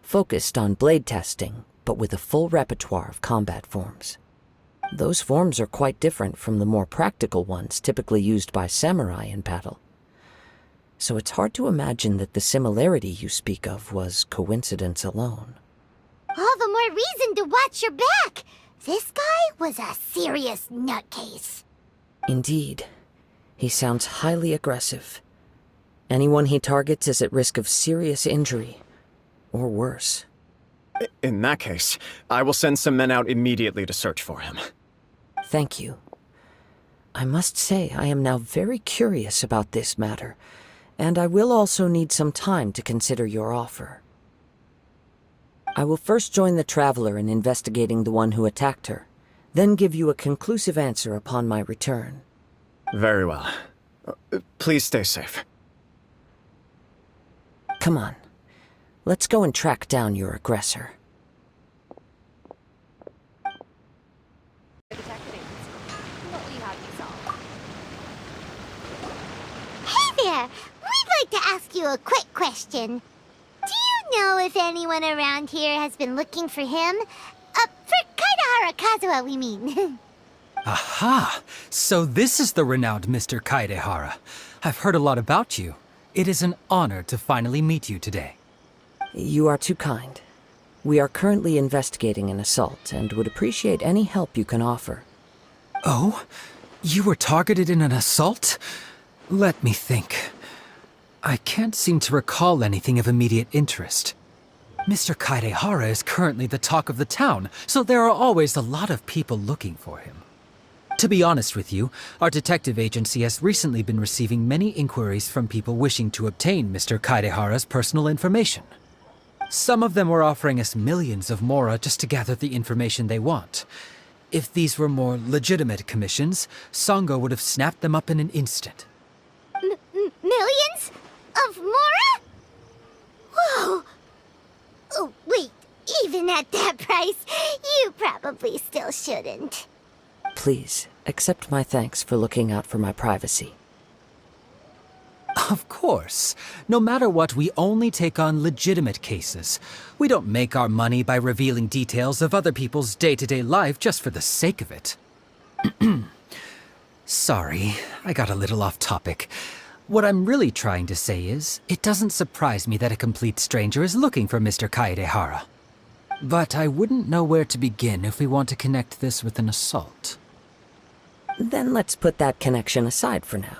focused on blade testing, but with a full repertoire of combat forms. Those forms are quite different from the more practical ones typically used by samurai in battle. So it's hard to imagine that the similarity you speak of was coincidence alone. All the more reason to watch your back! This guy was a serious nutcase. Indeed. He sounds highly aggressive. Anyone he targets is at risk of serious injury, or worse. In that case, I will send some men out immediately to search for him. Thank you. I must say I am now very curious about this matter, and I will also need some time to consider your offer. I will first join the Traveler in investigating the one who attacked her, then give you a conclusive answer upon my return. Very well. Please stay safe. Come on. Let's go and track down your aggressor. Hey there! We'd like to ask you a quick question. Do you know if anyone around here has been looking for him? For Kaidahara Kazuha, we mean. Aha! So this is the renowned Mr. Kaidehara. I've heard a lot about you. It is an honor to finally meet you today. You are too kind. We are currently investigating an assault and would appreciate any help you can offer. Oh? You were targeted in an assault? Let me think. I can't seem to recall anything of immediate interest. Mr. Kaidehara is currently the talk of the town, so there are always a lot of people looking for him. To be honest with you, our detective agency has recently been receiving many inquiries from people wishing to obtain Mr. Kaidehara's personal information. Some of them were offering us millions of mora just to gather the information they want. If these were more legitimate commissions, Sango would have snapped them up in an instant. Millions? Of mora? Whoa! Oh, wait, even at that price, you probably still shouldn't. Please, accept my thanks for looking out for my privacy. Of course. No matter what, we only take on legitimate cases. We don't make our money by revealing details of other people's day-to-day life just for the sake of it. Sorry, I got a little off topic. What I'm really trying to say is, it doesn't surprise me that a complete stranger is looking for Mr. Kaidehara. But I wouldn't know where to begin if we want to connect this with an assault. Then let's put that connection aside for now.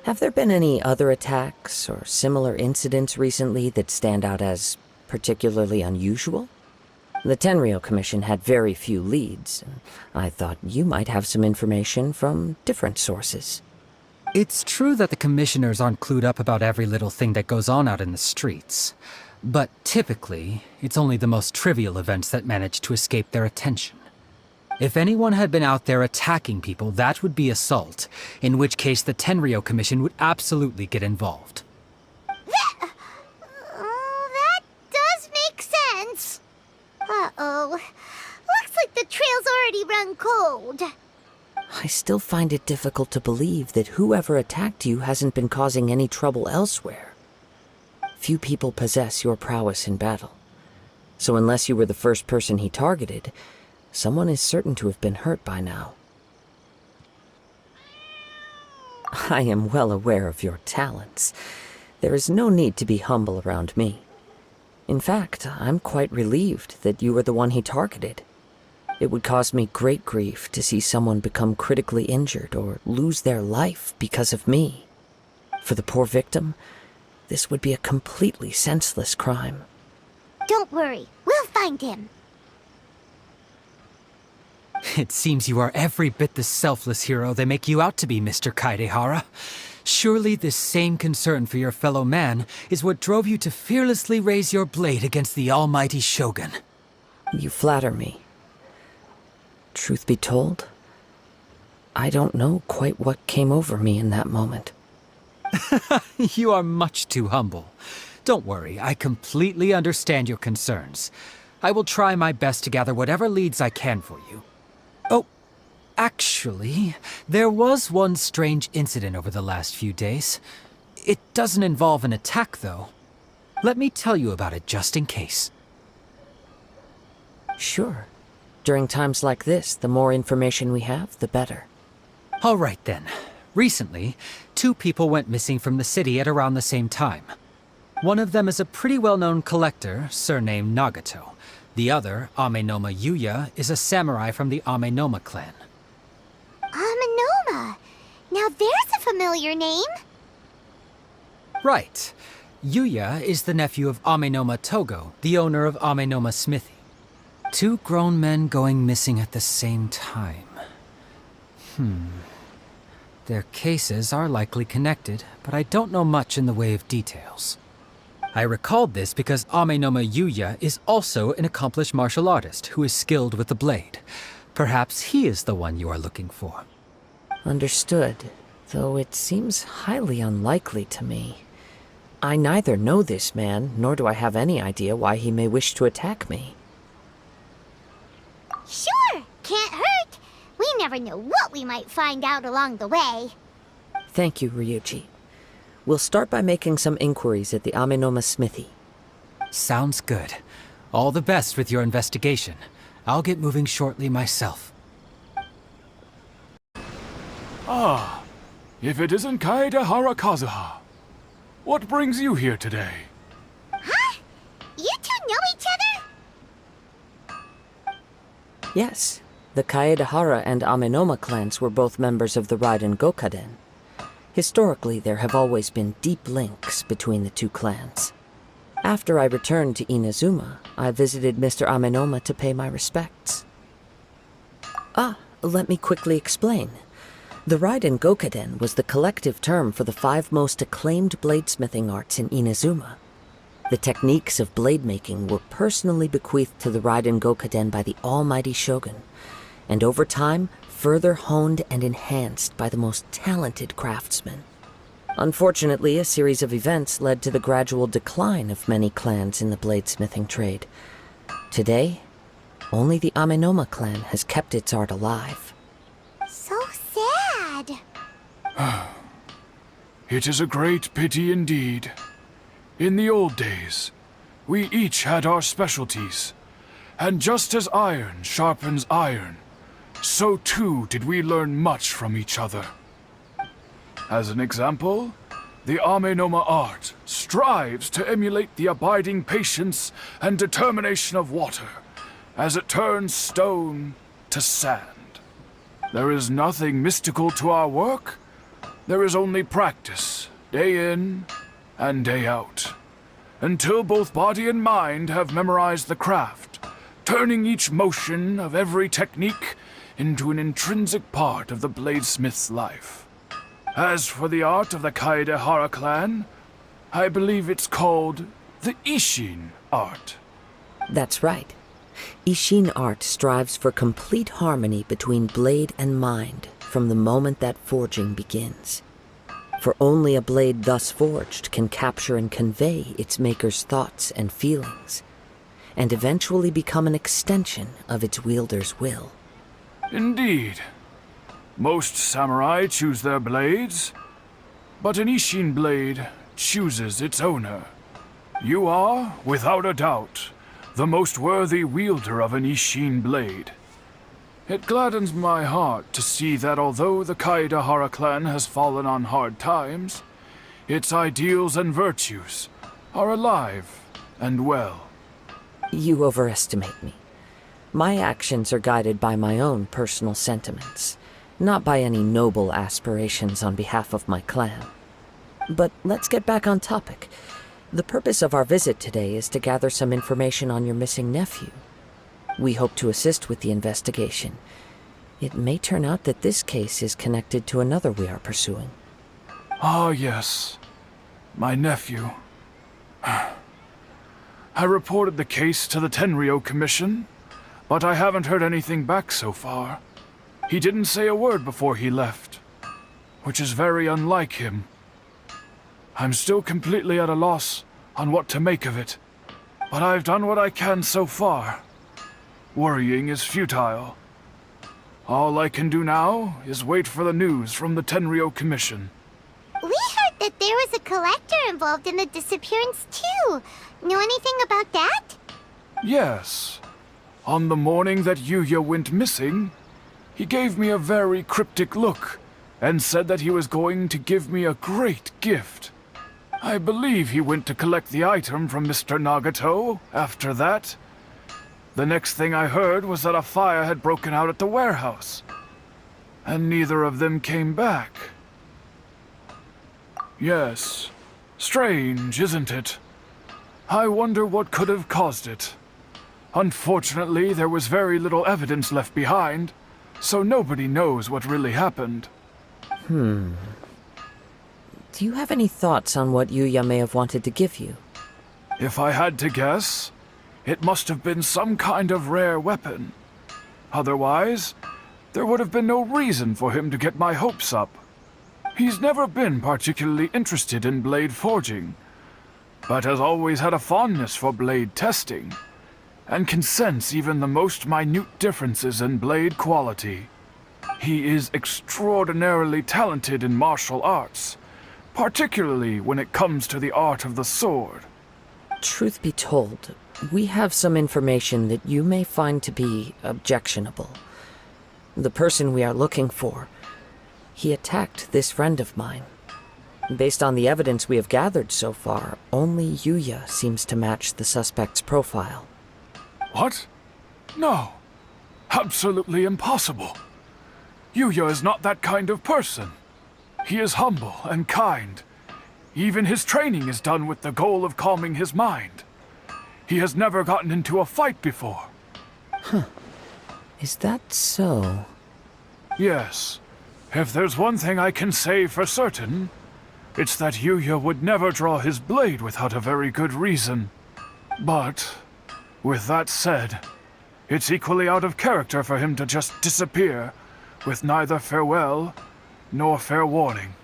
Have there been any other attacks or similar incidents recently that stand out as particularly unusual? The Tenryou Commission had very few leads, and I thought you might have some information from different sources. It's true that the commissioners aren't clued up about every little thing that goes on out in the streets. But typically, it's only the most trivial events that manage to escape their attention. If anyone had been out there attacking people, that would be assault, in which case the Tenryou Commission would absolutely get involved. That does make sense. Uh-oh. Looks like the trail's already run cold. I still find it difficult to believe that whoever attacked you hasn't been causing any trouble elsewhere. Few people possess your prowess in battle. So unless you were the first person he targeted, someone is certain to have been hurt by now. I am well aware of your talents. There is no need to be humble around me. In fact, I'm quite relieved that you were the one he targeted. It would cause me great grief to see someone become critically injured or lose their life because of me. For the poor victim, this would be a completely senseless crime. Don't worry, we'll find him. It seems you are every bit the selfless hero they make you out to be, Mr. Kaidehara. Surely this same concern for your fellow man is what drove you to fearlessly raise your blade against the almighty Shogun. You flatter me. Truth be told, I don't know quite what came over me in that moment. You are much too humble. Don't worry, I completely understand your concerns. I will try my best to gather whatever leads I can for you. Oh, actually, there was one strange incident over the last few days. It doesn't involve an attack, though. Let me tell you about it just in case. Sure. During times like this, the more information we have, the better. All right, then. Recently, 2 people went missing from the city at around the same time. One of them is a pretty well-known collector, surnamed Nagato. The other, Amenoma Yuya, is a samurai from the Amenoma clan. Amenoma? Now there's a familiar name. Right. Yuya is the nephew of Amenoma Togo, the owner of Amenoma Smithy. 2 grown men going missing at the same time. Their cases are likely connected, but I don't know much in the way of details. I recalled this because Amenoma Yuya is also an accomplished martial artist who is skilled with the blade. Perhaps he is the one you are looking for. Understood, though it seems highly unlikely to me. I neither know this man, nor do I have any idea why he may wish to attack me. Sure, can't hurt. We never know what we might find out along the way. Thank you, Ryuji. We'll start by making some inquiries at the Amenoma Smithy. Sounds good. All the best with your investigation. I'll get moving shortly myself. Ah, if it isn't Kaedehara Kazuha. What brings you here today? Huh? You two know each other? Yes, the Kaedehara and Amenoma clans were both members of the Raiden Gokaden. Historically, there have always been deep links between the two clans. After I returned to Inazuma, I visited Mr. Amenoma to pay my respects. Let me quickly explain. The Raiden Gokaden was the collective term for the 5 most acclaimed bladesmithing arts in Inazuma. The techniques of blade making were personally bequeathed to the Raiden Gokaden by the almighty Shogun, and over time, further honed and enhanced by the most talented craftsmen. Unfortunately, a series of events led to the gradual decline of many clans in the bladesmithing trade. Today, only the Amenoma clan has kept its art alive. So sad. It is a great pity indeed. In the old days, we each had our specialties, and just as iron sharpens iron, so too did we learn much from each other. As an example, the Amenoma art strives to emulate the abiding patience and determination of water as it turns stone to sand. There is nothing mystical to our work. There is only practice, day in and day out, until both body and mind have memorized the craft, turning each motion of every technique into an intrinsic part of the bladesmith's life. As for the art of the Kaedehara clan, I believe it's called the Ishin art. That's right. Ishin art strives for complete harmony between blade and mind from the moment that forging begins. For only a blade thus forged can capture and convey its maker's thoughts and feelings, and eventually become an extension of its wielder's will. Indeed. Most samurai choose their blades, but an Ishin blade chooses its owner. You are, without a doubt, the most worthy wielder of an Ishin blade. It gladdens my heart to see that although the Kaedehara clan has fallen on hard times, its ideals and virtues are alive and well. You overestimate me. My actions are guided by my own personal sentiments, not by any noble aspirations on behalf of my clan. But let's get back on topic. The purpose of our visit today is to gather some information on your missing nephew. We hope to assist with the investigation. It may turn out that this case is connected to another we are pursuing. Ah, yes. My nephew. I reported the case to the Tenryou Commission, but I haven't heard anything back so far. He didn't say a word before he left, which is very unlike him. I'm still completely at a loss on what to make of it, but I've done what I can so far. Worrying is futile. All I can do now is wait for the news from the Tenryou Commission. We heard that there was a collector involved in the disappearance too. Know anything about that? Yes. On the morning that Yuya went missing, he gave me a very cryptic look and said that he was going to give me a great gift. I believe he went to collect the item from Mr. Nagato after that. The next thing I heard was that a fire had broken out at the warehouse, and neither of them came back. Yes, strange, isn't it? I wonder what could have caused it. Unfortunately, there was very little evidence left behind, so nobody knows what really happened. Do you have any thoughts on what Yuya may have wanted to give you? If I had to guess, it must have been some kind of rare weapon. Otherwise, there would have been no reason for him to get my hopes up. He's never been particularly interested in blade forging, but has always had a fondness for blade testing, and can sense even the most minute differences in blade quality. He is extraordinarily talented in martial arts, particularly when it comes to the art of the sword. Truth be told, we have some information that you may find to be objectionable. The person we are looking for, he attacked this friend of mine. Based on the evidence we have gathered so far, only Yuya seems to match the suspect's profile. What? No. Absolutely impossible. Yuya is not that kind of person. He is humble and kind. Even his training is done with the goal of calming his mind. He has never gotten into a fight before. Huh. Is that so? Yes. If there's one thing I can say for certain, it's that Yuya would never draw his blade without a very good reason. But, with that said, it's equally out of character for him to just disappear, with neither farewell nor fair warning.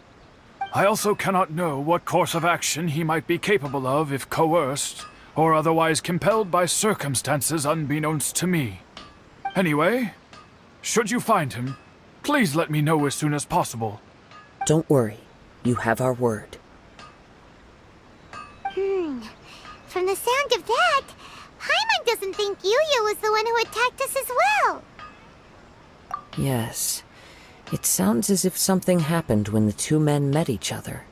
I also cannot know what course of action he might be capable of if coerced, or otherwise compelled by circumstances unbeknownst to me. Anyway, should you find him, please let me know as soon as possible. Don't worry. You have our word. From the sound of that, Paimon doesn't think Yuya was the one who attacked us as well. Yes. It sounds as if something happened when the two men met each other.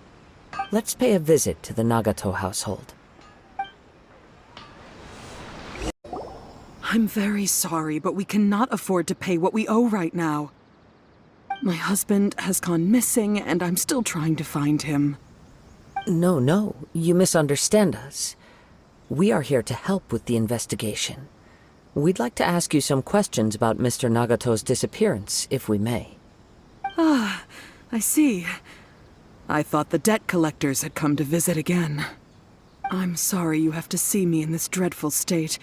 Let's pay a visit to the Nagato household. I'm very sorry, but we cannot afford to pay what we owe right now. My husband has gone missing, and I'm still trying to find him. No, you misunderstand us. We are here to help with the investigation. We'd like to ask you some questions about Mr. Nagato's disappearance, if we may. Ah, I see. I thought the debt collectors had come to visit again. I'm sorry you have to see me in this dreadful state.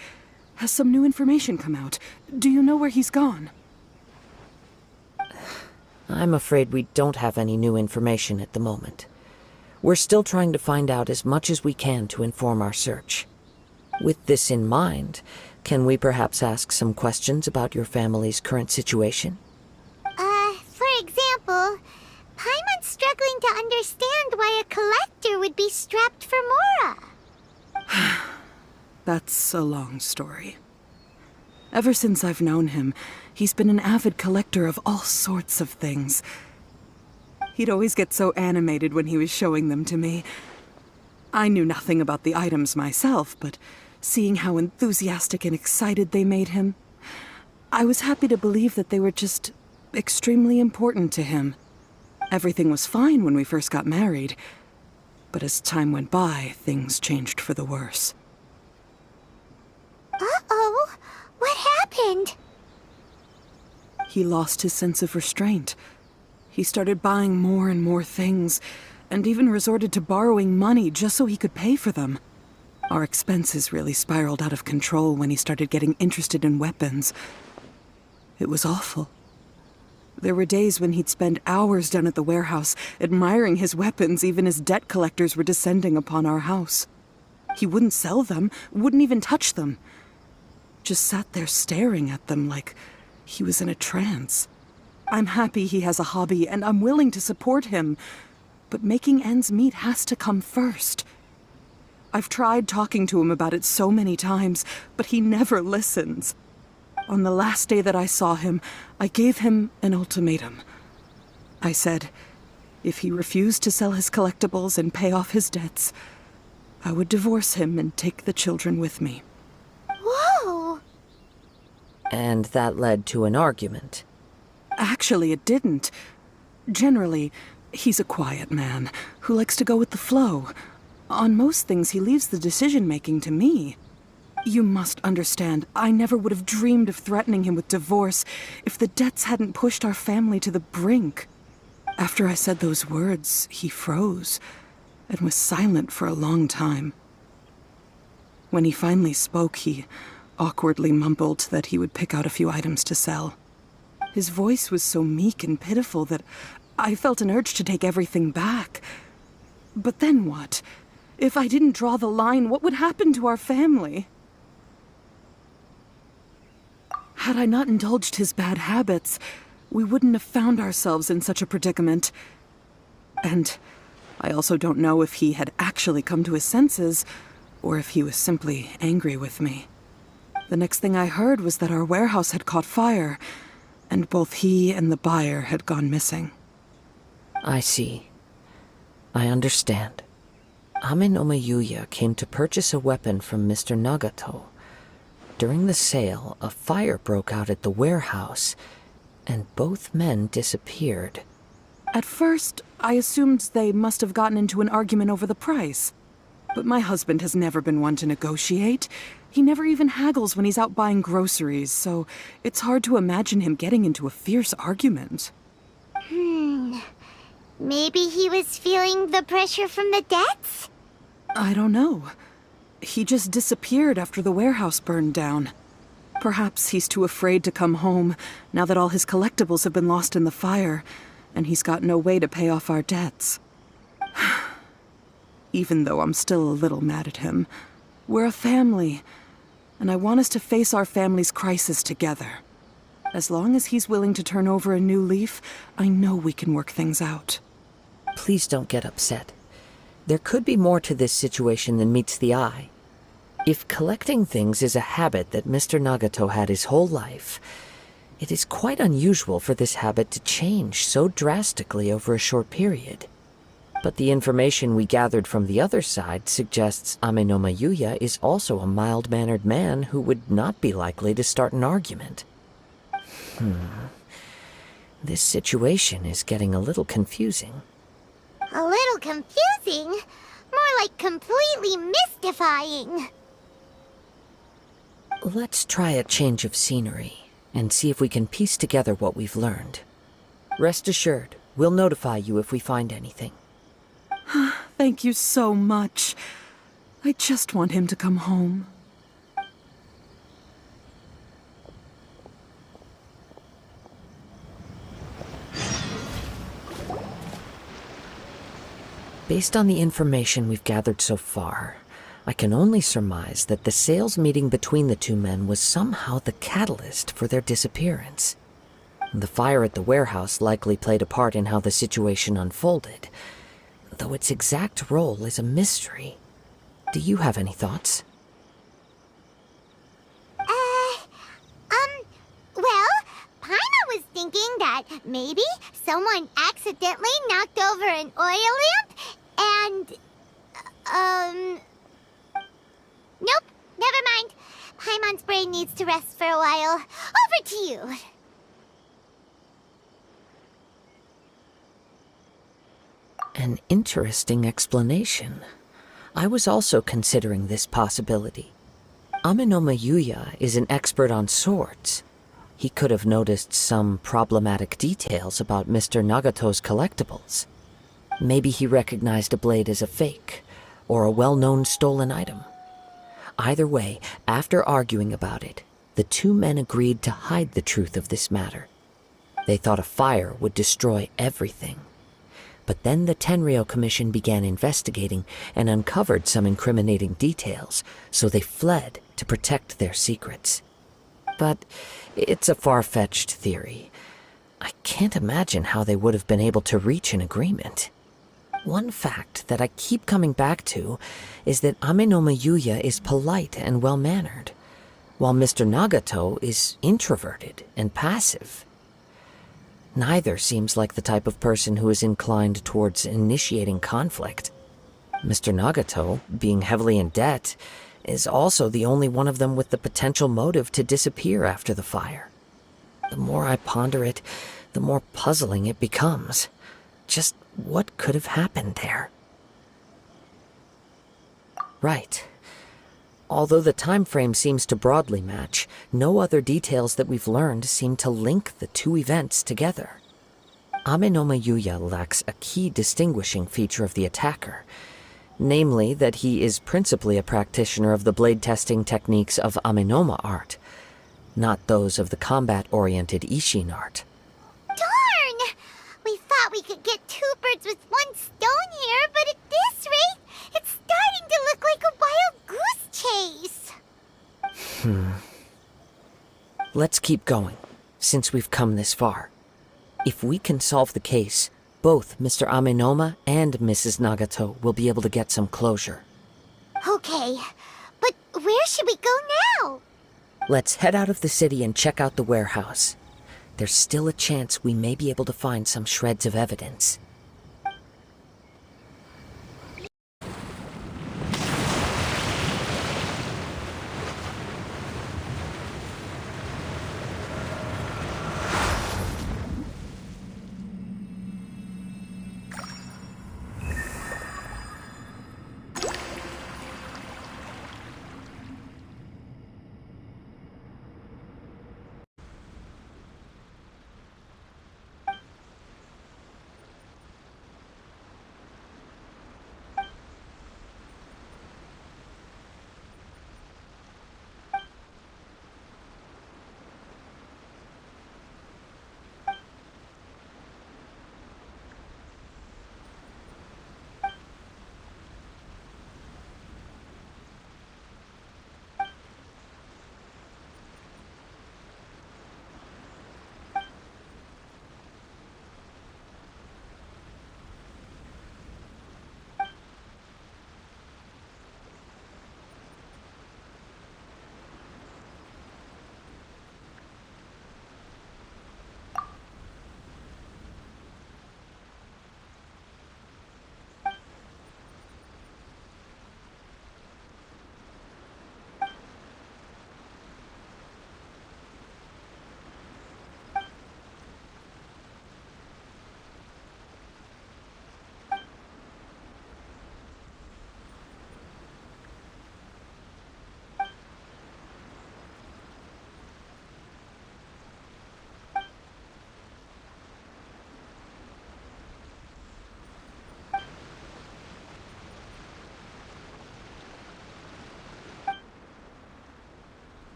Has some new information come out? Do you know where he's gone? I'm afraid we don't have any new information at the moment. We're still trying to find out as much as we can to inform our search. With this in mind, can we perhaps ask some questions about your family's current situation? For example, Paimon's struggling to understand why a collector would be strapped for Mora. That's a long story. Ever since I've known him, he's been an avid collector of all sorts of things. He'd always get so animated when he was showing them to me. I knew nothing about the items myself, but seeing how enthusiastic and excited they made him, I was happy to believe that they were just extremely important to him. Everything was fine when we first got married, but as time went by, things changed for the worse. Uh-oh! What happened? He lost his sense of restraint. He started buying more and more things, and even resorted to borrowing money just so he could pay for them. Our expenses really spiraled out of control when he started getting interested in weapons. It was awful. There were days when he'd spend hours down at the warehouse, admiring his weapons even as debt collectors were descending upon our house. He wouldn't sell them, wouldn't even touch them. Just sat there staring at them like he was in a trance. I'm happy he has a hobby, and I'm willing to support him. But making ends meet has to come first. I've tried talking to him about it so many times, but he never listens. On the last day that I saw him, I gave him an ultimatum. I said, if he refused to sell his collectibles and pay off his debts, I would divorce him and take the children with me. Whoa! And that led to an argument. Actually, it didn't. Generally, he's a quiet man who likes to go with the flow. On most things, he leaves the decision-making to me. You must understand, I never would have dreamed of threatening him with divorce if the debts hadn't pushed our family to the brink. After I said those words, he froze and was silent for a long time. When he finally spoke, he awkwardly mumbled that he would pick out a few items to sell. His voice was so meek and pitiful that I felt an urge to take everything back. But then what? If I didn't draw the line, what would happen to our family? Had I not indulged his bad habits, we wouldn't have found ourselves in such a predicament. And I also don't know if he had actually come to his senses, or if he was simply angry with me. The next thing I heard was that our warehouse had caught fire, and both he and the buyer had gone missing. I see. I understand. Amenoma Yuya came to purchase a weapon from Mr. Nagato. During the sale, a fire broke out at the warehouse, and both men disappeared. At first, I assumed they must have gotten into an argument over the price. But my husband has never been one to negotiate. He never even haggles when he's out buying groceries, so it's hard to imagine him getting into a fierce argument. Maybe he was feeling the pressure from the debts? I don't know. He just disappeared after the warehouse burned down. Perhaps he's too afraid to come home now that all his collectibles have been lost in the fire, and he's got no way to pay off our debts. Even though I'm still a little mad at him, we're a family, and I want us to face our family's crisis together. As long as he's willing to turn over a new leaf, I know we can work things out. Please don't get upset. There could be more to this situation than meets the eye. If collecting things is a habit that Mr. Nagato had his whole life, it is quite unusual for this habit to change so drastically over a short period. But the information we gathered from the other side suggests Amenoma Yuya is also a mild-mannered man who would not be likely to start an argument. This situation is getting a little confusing. A little confusing? More like completely mystifying. Let's try a change of scenery and see if we can piece together what we've learned. Rest assured, we'll notify you if we find anything. Thank you so much. I just want him to come home. Based on the information we've gathered so far, I can only surmise that the sales meeting between the two men was somehow the catalyst for their disappearance. The fire at the warehouse likely played a part in how the situation unfolded, though its exact role is a mystery. Do you have any thoughts? Well, Paimon was thinking that maybe someone accidentally knocked over an oil lamp and, nope, never mind. Paimon's brain needs to rest for a while. Over to you. An interesting explanation. I was also considering this possibility. Amenoma Yuya is an expert on swords. He could have noticed some problematic details about Mr. Nagato's collectibles. Maybe he recognized a blade as a fake, or a well-known stolen item. Either way, after arguing about it, the two men agreed to hide the truth of this matter. They thought a fire would destroy everything. But then the Tenryou Commission began investigating and uncovered some incriminating details, so they fled to protect their secrets. But it's a far-fetched theory. I can't imagine how they would have been able to reach an agreement. One fact that I keep coming back to is that Amenoma Yuya is polite and well-mannered, while Mr. Nagato is introverted and passive. Neither seems like the type of person who is inclined towards initiating conflict. Mr. Nagato, being heavily in debt, is also the only one of them with the potential motive to disappear after the fire. The more I ponder it, the more puzzling it becomes. Just what could have happened there? Right. Although the time frame seems to broadly match, no other details that we've learned seem to link the two events together. Amenoma Yuya lacks a key distinguishing feature of the attacker, namely that he is principally a practitioner of the blade testing techniques of Amenoma art, not those of the combat-oriented Ishin art. Darn! We thought we could get two birds with one stone here, but at this rate, it's starting to look like a wild goose chase. Let's keep going, since we've come this far. If we can solve the case, both Mr. Amenoma and Mrs. Nagato will be able to get some closure. Okay, but where should we go now? Let's head out of the city and check out the warehouse. There's still a chance we may be able to find some shreds of evidence.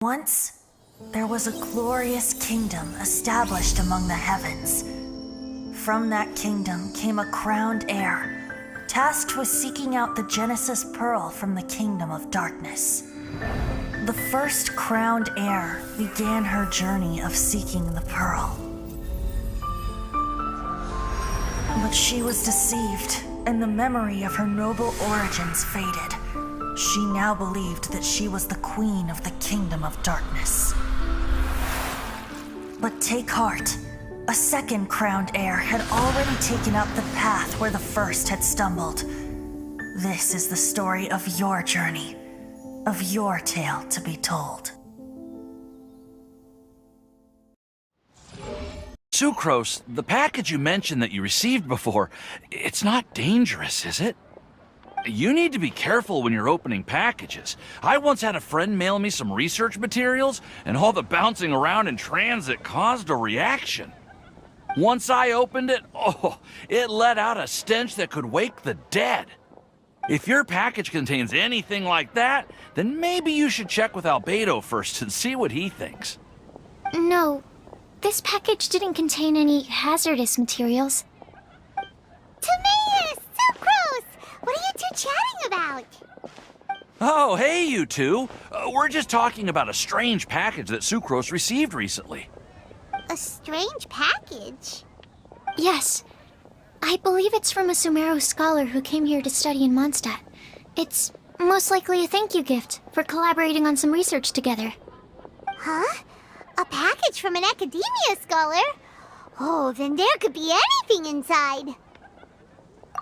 Once, there was a glorious kingdom established among the heavens. From that kingdom came a crowned heir, tasked with seeking out the Genesis Pearl from the kingdom of darkness. The first crowned heir began her journey of seeking the pearl. But she was deceived, and the memory of her noble origins faded. She now believed that she was the queen of the kingdom of darkness. But take heart. A second crowned heir had already taken up the path where the first had stumbled. This is the story of your journey, of your tale to be told. Sucrose, the package you mentioned that you received before, it's not dangerous, is it? You need to be careful when you're opening packages. I once had a friend mail me some research materials, and all the bouncing around in transit caused a reaction. Once I opened it, it let out a stench that could wake the dead. If your package contains anything like that, then maybe you should check with Albedo first and see what he thinks. No, this package didn't contain any hazardous materials. Timaeus! Sucrose! What are you two chatting about? Oh, hey, you two. We're just talking about a strange package that Sucrose received recently. A strange package? Yes. I believe it's from a Sumeru scholar who came here to study in Mondstadt. It's most likely a thank you gift for collaborating on some research together. Huh? A package from an academia scholar? Oh, then there could be anything inside.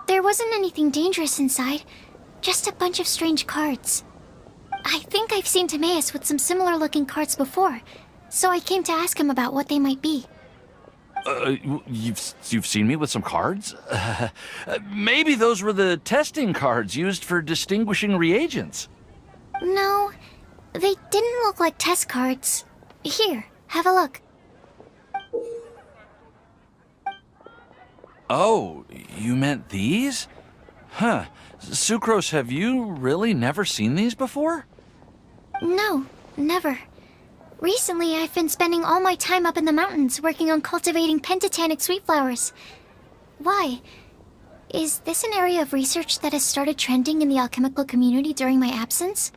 There wasn't anything dangerous inside, just a bunch of strange cards. I think I've seen Timaeus with some similar looking cards before, so I came to ask him about what they might be. You've seen me with some cards? Maybe those were the testing cards used for distinguishing reagents. No, they didn't look like test cards. Here, have a look. Oh, you meant these? Huh. Sucrose, have you really never seen these before? No, never. Recently, I've been spending all my time up in the mountains working on cultivating pentatonic sweet flowers. Why? Is this an area of research that has started trending in the alchemical community during my absence?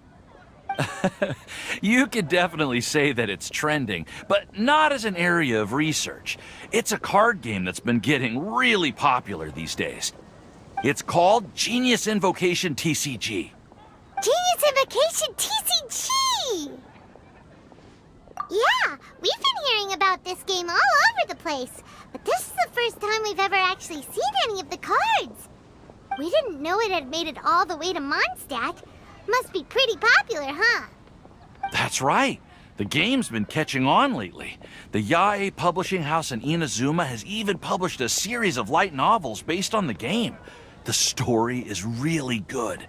You could definitely say that it's trending, but not as an area of research. It's a card game that's been getting really popular these days. It's called Genius Invocation TCG. Genius Invocation TCG! Yeah, we've been hearing about this game all over the place, but this is the first time we've ever actually seen any of the cards. We didn't know it had made it all the way to Mondstadt. Must be pretty popular, huh? That's right. The game's been catching on lately. The Yae publishing house in Inazuma has even published a series of light novels based on the game. The story is really good.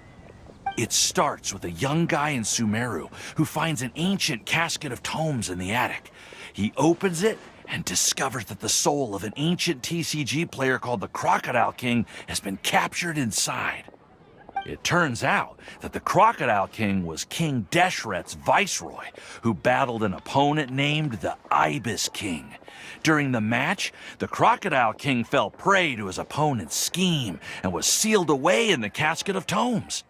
It starts with a young guy in Sumeru who finds an ancient casket of tomes in the attic. He opens it and discovers that the soul of an ancient TCG player called the Crocodile King has been captured inside. It turns out that the Crocodile King was King Deshret's viceroy, who battled an opponent named the Ibis King. During the match, the Crocodile King fell prey to his opponent's scheme and was sealed away in the casket of tomes.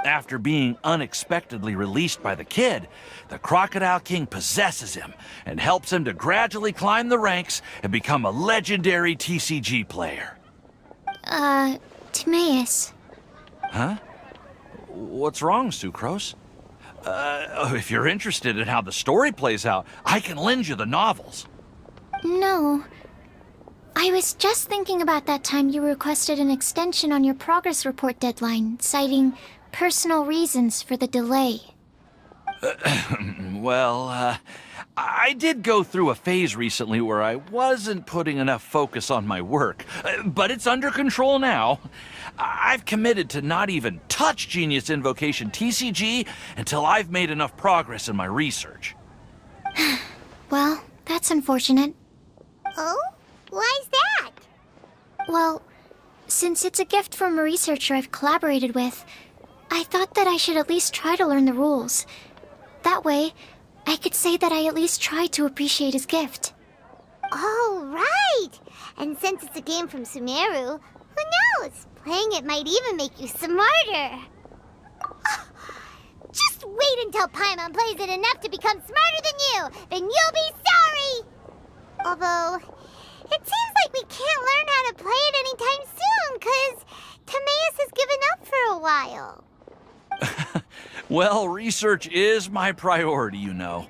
After being unexpectedly released by the kid, the Crocodile King possesses him and helps him to gradually climb the ranks and become a legendary TCG player. Timaeus. Huh? What's wrong, Sucrose? If you're interested in how the story plays out, I can lend you the novels. No. I was just thinking about that time you requested an extension on your progress report deadline, citing personal reasons for the delay. Well, I did go through a phase recently where I wasn't putting enough focus on my work, but it's under control now. I've committed to not even touch Genius Invocation TCG until I've made enough progress in my research. Well, that's unfortunate. Oh? Why's that? Well, since it's a gift from a researcher I've collaborated with, I thought that I should at least try to learn the rules. That way, I could say that I at least tried to appreciate his gift. Oh, right! And since it's a game from Sumeru, who knows? Playing it might even make you smarter. Just wait until Paimon plays it enough to become smarter than you! Then you'll be sorry! Although, it seems like we can't learn how to play it anytime soon, 'cause Timaeus has given up for a while. Well, research is my priority, you know.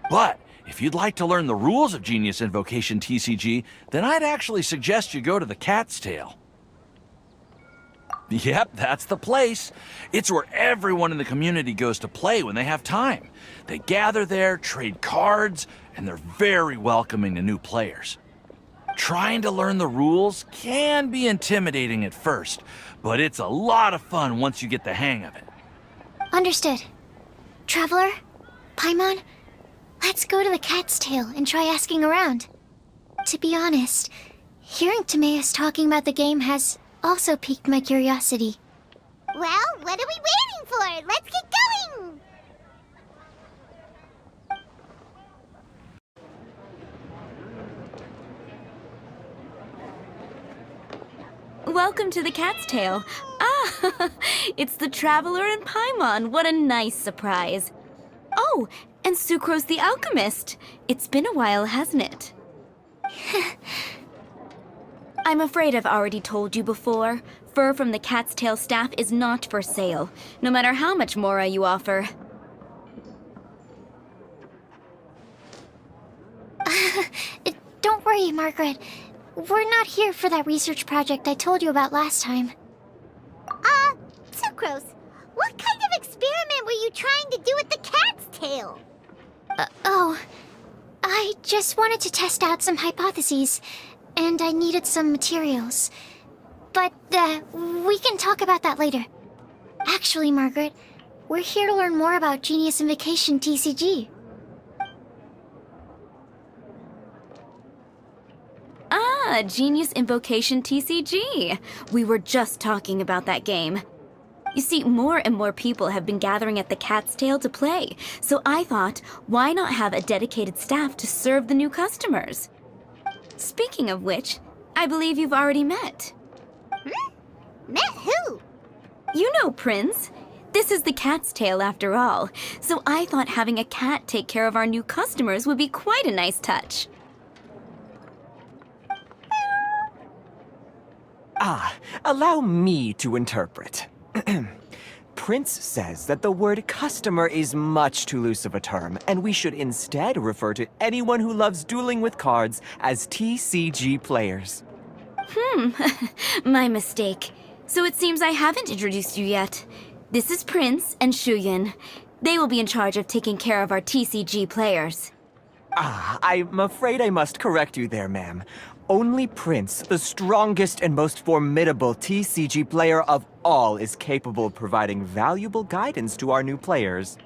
But if you'd like to learn the rules of Genius Invocation TCG, then I'd actually suggest you go to the Cat's Tail. Yep, that's the place. It's where everyone in the community goes to play when they have time. They gather there, trade cards, and they're very welcoming to new players. Trying to learn the rules can be intimidating at first, but it's a lot of fun once you get the hang of it. Understood. Traveler, Paimon, let's go to the Cat's Tail and try asking around. To be honest, hearing Timaeus talking about the game has also piqued my curiosity. Well, what are we waiting for? Let's get going! Welcome to the Cat's Tail. Ah, it's the Traveler and Paimon. What a nice surprise. Oh, and Sucrose the Alchemist. It's been a while, hasn't it? I'm afraid I've already told you before. Fur from the Cat's Tail staff is not for sale, no matter how much mora you offer. Don't worry, Margaret. We're not here for that research project I told you about last time. Sucrose, what kind of experiment were you trying to do with the cat's tail? I just wanted to test out some hypotheses, and I needed some materials. But, we can talk about that later. Actually, Margaret, we're here to learn more about Genius Invocation TCG. Ah, Genius Invocation TCG. We were just talking about that game. You see, more and more people have been gathering at the Cat's Tail to play, so I thought, why not have a dedicated staff to serve the new customers? Speaking of which, I believe you've already met. Met who? You know Prince. This is the Cat's Tail after all, so I thought having a cat take care of our new customers would be quite a nice touch. Ah, allow me to interpret. Prince says that the word customer is much too loose of a term, and we should instead refer to anyone who loves dueling with cards as TCG players. My mistake. So it seems I haven't introduced you yet. This is Prince and Shuyan. They will be in charge of taking care of our TCG players. Ah, I'm afraid I must correct you there, ma'am. Only Prince, the strongest and most formidable TCG player of all, is capable of providing valuable guidance to our new players.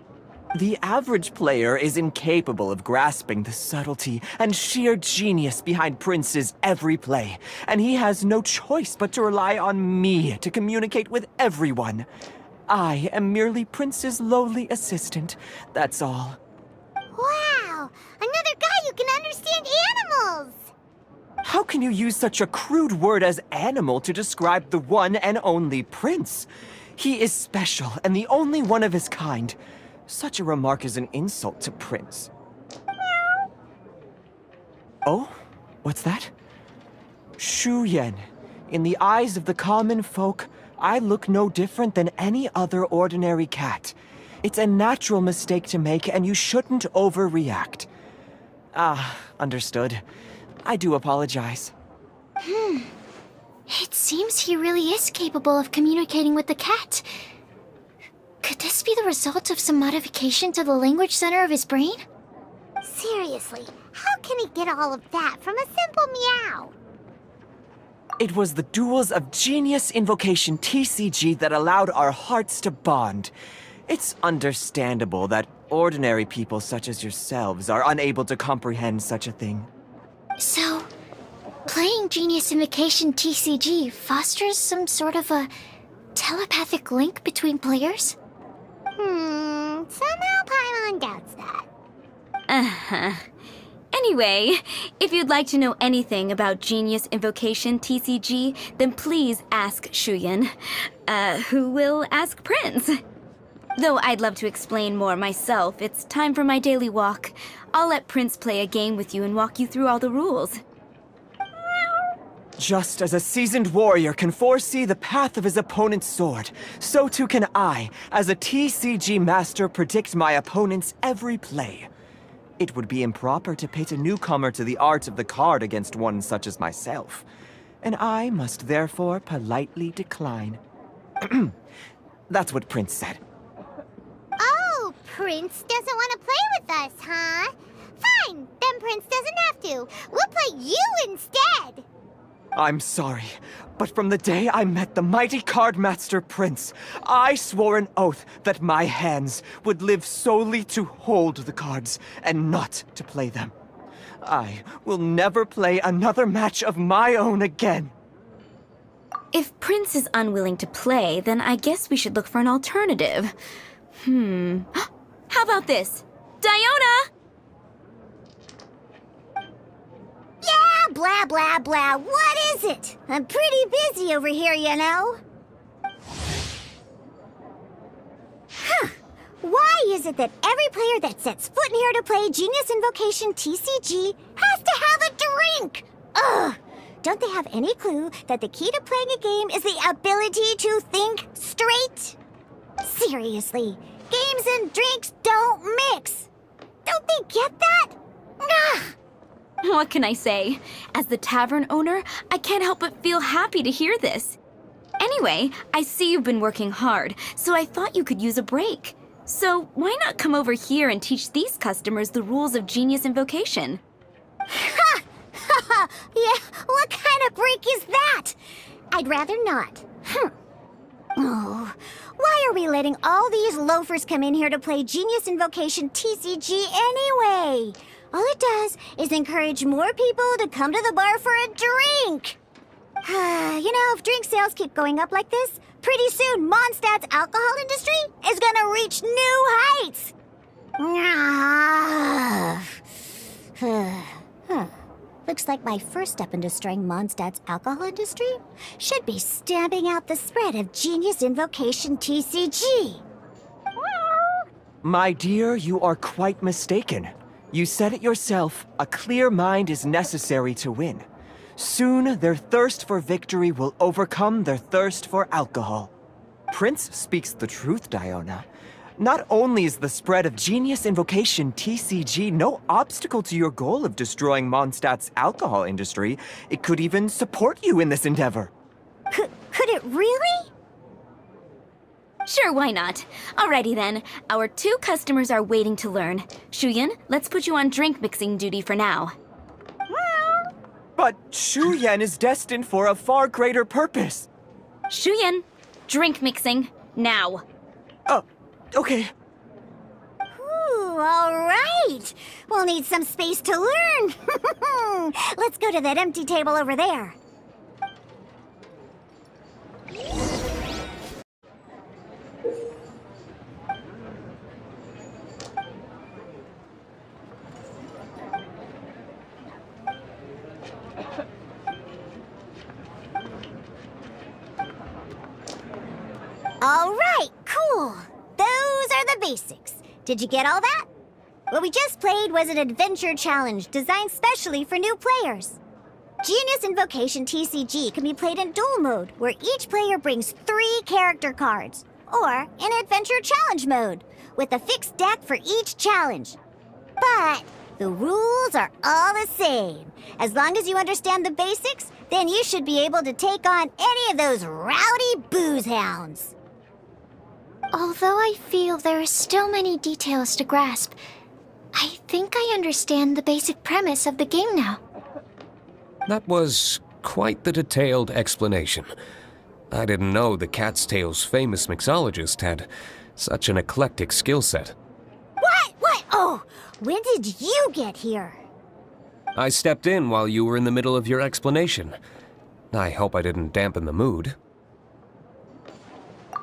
The average player is incapable of grasping the subtlety and sheer genius behind Prince's every play, and he has no choice but to rely on me to communicate with everyone. I am merely Prince's lowly assistant, that's all. Wow! Another guy who can understand animals! How can you use such a crude word as animal to describe the one and only Prince? He is special and the only one of his kind. Such a remark is an insult to Prince. Oh? What's that? Shuyan. In the eyes of the common folk, I look no different than any other ordinary cat. It's a natural mistake to make, and you shouldn't overreact. Ah, understood. I do apologize. It seems he really is capable of communicating with the cat. Could this be the result of some modification to the language center of his brain? Seriously, how can he get all of that from a simple meow? It was the duels of Genius Invocation TCG that allowed our hearts to bond. It's understandable that ordinary people such as yourselves are unable to comprehend such a thing. So, playing Genius Invocation TCG fosters some sort of a telepathic link between players? Somehow Paimon doubts that. Uh-huh. Anyway, if you'd like to know anything about Genius Invocation TCG, then please ask Shuyan, who will ask Prince. Though I'd love to explain more myself, it's time for my daily walk. I'll let Prince play a game with you and walk you through all the rules. Just as a seasoned warrior can foresee the path of his opponent's sword, so too can I, as a TCG master, predict my opponent's every play. It would be improper to pit a newcomer to the art of the card against one such as myself, and I must therefore politely decline. That's what Prince said. Oh, Prince doesn't want to play with us, huh? Fine, then Prince doesn't have to. We'll play you instead. I'm sorry, but from the day I met the mighty card master Prince, I swore an oath that my hands would live solely to hold the cards and not to play them. I will never play another match of my own again. If Prince is unwilling to play, then I guess we should look for an alternative. How about this? Diona! Yeah, blah, blah, blah. What is it? I'm pretty busy over here, you know. Why is it that every player that sets foot in here to play Genius Invocation TCG has to have a drink? Ugh! Don't they have any clue that the key to playing a game is the ability to think straight? Seriously, games and drinks don't mix. Don't they get that? Ugh! What can I say? As the tavern owner, I can't help but feel happy to hear this. Anyway, I see you've been working hard, so I thought you could use a break. So why not come over here and teach these customers the rules of Genius Invocation? Ha! Ha ha! Yeah, what kind of break is that? I'd rather not. Oh, why are we letting all these loafers come in here to play Genius Invocation TCG anyway? All it does is encourage more people to come to the bar for a drink. You know, if drink sales keep going up like this, pretty soon Mondstadt's alcohol industry is gonna reach new heights. Looks like my first step in destroying Mondstadt's alcohol industry should be stamping out the spread of Genius Invocation TCG. My dear, you are quite mistaken. You said it yourself, a clear mind is necessary to win. Soon, their thirst for victory will overcome their thirst for alcohol. Prince speaks the truth, Diona. Not only is the spread of Genius Invocation TCG no obstacle to your goal of destroying Mondstadt's alcohol industry, it could even support you in this endeavor. Could it really? Sure, why not? Alrighty then, our 2 customers are waiting to learn. Shuyan, let's put you on drink mixing duty for now. But Shuyan is destined for a far greater purpose. Shuyan, drink mixing, now. Oh, okay. Ooh, all right. We'll need some space to learn. Let's go to that empty table over there. All right, cool. Those are the basics. Did you get all that? What we just played was an adventure challenge designed specially for new players. Genius Invocation TCG can be played in duel mode, where each player brings 3 character cards, or in adventure challenge mode, with a fixed deck for each challenge. But the rules are all the same. As long as you understand the basics, then you should be able to take on any of those rowdy booze hounds. Although I feel there are still many details to grasp, I think I understand the basic premise of the game now. That was quite the detailed explanation. I didn't know the Cat's Tail's famous mixologist had such an eclectic skill set. What? Oh, when did you get here? I stepped in while you were in the middle of your explanation. I hope I didn't dampen the mood.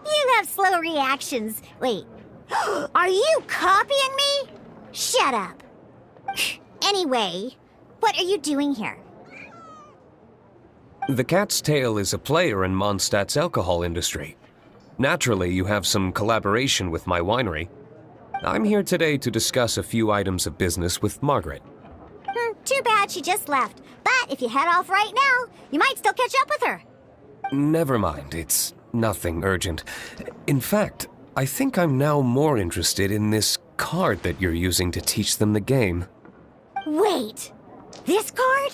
You have slow reactions. Wait, are you copying me? Shut up. Anyway, what are you doing here? The Cat's Tail is a player in Mondstadt's alcohol industry. Naturally, you have some collaboration with my winery. I'm here today to discuss a few items of business with Margaret. Too bad she just left. But if you head off right now, you might still catch up with her. Never mind, it's nothing urgent. In fact, I think I'm now more interested in this card that you're using to teach them the game. Wait, this card?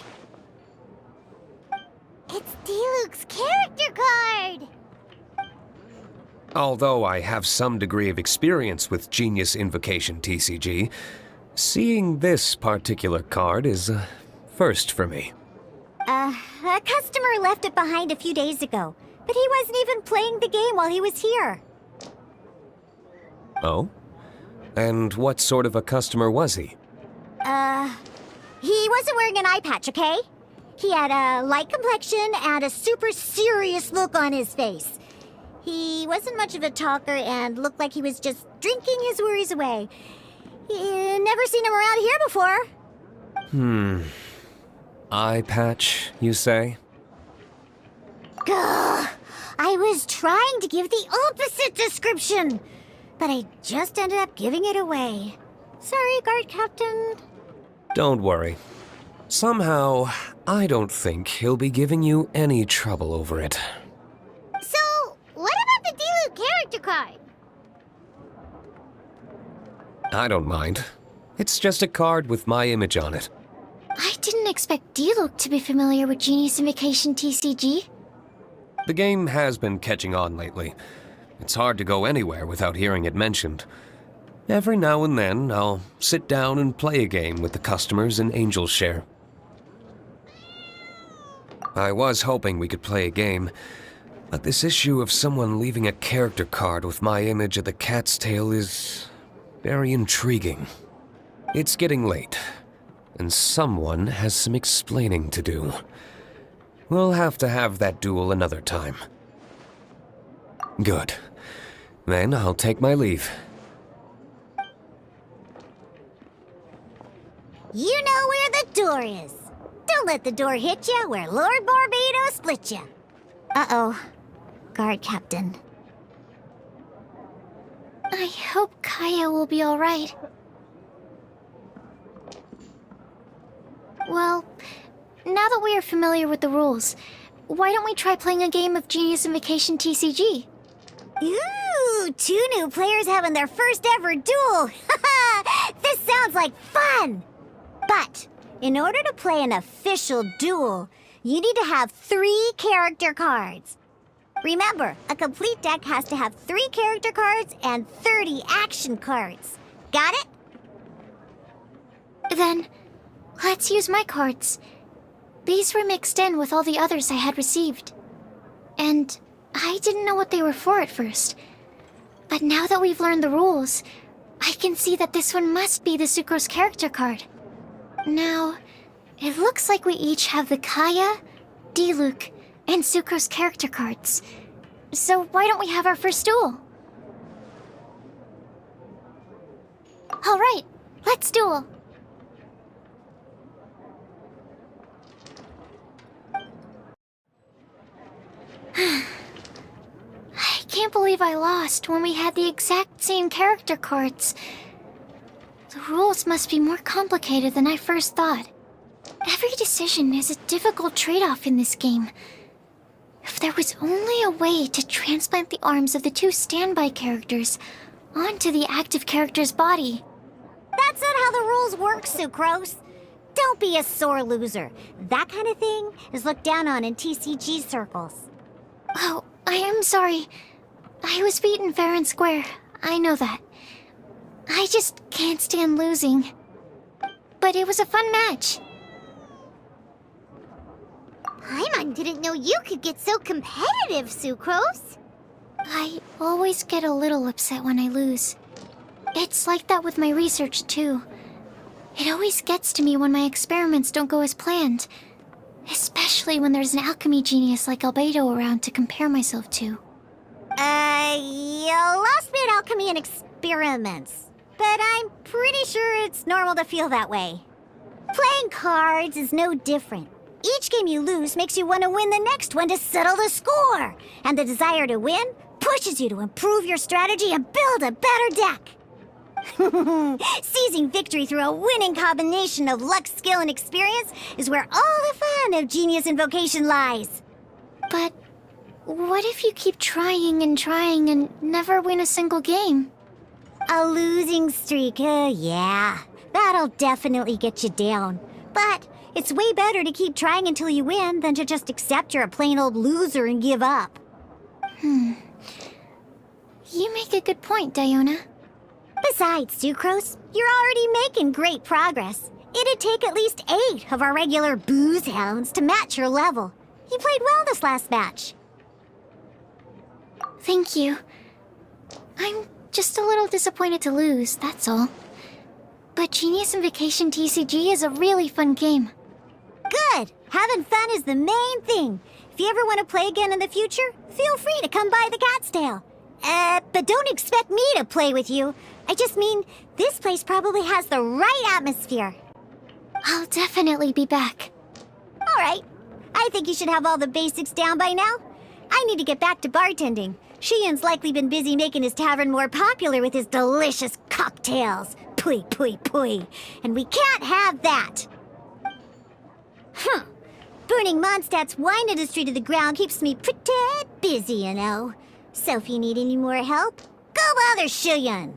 It's Diluc's character card! Although I have some degree of experience with Genius Invocation TCG, seeing this particular card is a first for me. A customer left it behind a few days ago, but he wasn't even playing the game while he was here. Oh? And what sort of a customer was he? He wasn't wearing an eye patch, okay? He had a light complexion and a super serious look on his face. He wasn't much of a talker and looked like he was just drinking his worries away. Never seen him around here before. Eye patch, you say? Gah! I was trying to give the opposite description, but I just ended up giving it away. Sorry, guard captain. Don't worry. Somehow, I don't think he'll be giving you any trouble over it. So, what about the Diluc character card? I don't mind. It's just a card with my image on it. I didn't expect Diluc to be familiar with Genius Invocation TCG. The game has been catching on lately. It's hard to go anywhere without hearing it mentioned. Every now and then, I'll sit down and play a game with the customers in Angel's Share. I was hoping we could play a game, but this issue of someone leaving a character card with my image of the cat's tail is very intriguing. It's getting late, and someone has some explaining to do. We'll have to have that duel another time. Good. Then I'll take my leave. You know where the door is. Don't let the door hit you where Lord Barbados split you. Uh-oh. Guard captain. I hope Kaya will be alright. Well, now that we are familiar with the rules, why don't we try playing a game of Genius Invocation TCG? Ooh, 2 new players having their first ever duel. This sounds like fun! But, in order to play an official duel, you need to have 3 character cards. Remember, a complete deck has to have 3 character cards and 30 action cards. Got it? Then, let's use my cards. These were mixed in with all the others I had received. And I didn't know what they were for at first. But now that we've learned the rules, I can see that this one must be the Sucrose character card. Now, it looks like we each have the Kaya, Diluc, and Sucrose character cards. So why don't we have our first duel? Alright, let's duel. I can't believe I lost when we had the exact same character cards. The rules must be more complicated than I first thought. Every decision is a difficult trade-off in this game. If there was only a way to transplant the arms of the 2 standby characters onto the active character's body. That's not how the rules work, Sucrose. Don't be a sore loser. That kind of thing is looked down on in TCG circles. Oh, I am sorry. I was beaten fair and square. I know that. I just can't stand losing. But it was a fun match. Paimon didn't know you could get so competitive, Sucrose. I always get a little upset when I lose. It's like that with my research, too. It always gets to me when my experiments don't go as planned. Especially when there's an alchemy genius like Albedo around to compare myself to. You lost me at alchemy and experiments. But I'm pretty sure it's normal to feel that way. Playing cards is no different. Each game you lose makes you want to win the next one to settle the score. And the desire to win pushes you to improve your strategy and build a better deck. Seizing victory through a winning combination of luck, skill, and experience is where all the fun of Genius Invocation lies. But what if you keep trying and never win a single game? A losing streak, yeah. That'll definitely get you down. But it's way better to keep trying until you win than to just accept you're a plain old loser and give up. You make a good point, Diona. Besides, Sucrose, you're already making great progress. It'd take at least 8 of our regular booze hounds to match your level. You played well this last match. Thank you. I'm just a little disappointed to lose, that's all. But Genius Invocation TCG is a really fun game. Good! Having fun is the main thing. If you ever want to play again in the future, feel free to come by the Cat's Tail. But don't expect me to play with you. I just mean, this place probably has the right atmosphere. I'll definitely be back. Alright. I think you should have all the basics down by now. I need to get back to bartending. Shiyan's likely been busy making his tavern more popular with his delicious cocktails. Pui, pui, pui. And we can't have that. Burning Mondstadt's wine industry to the ground keeps me pretty busy, you know. So if you need any more help, go bother Shiyan.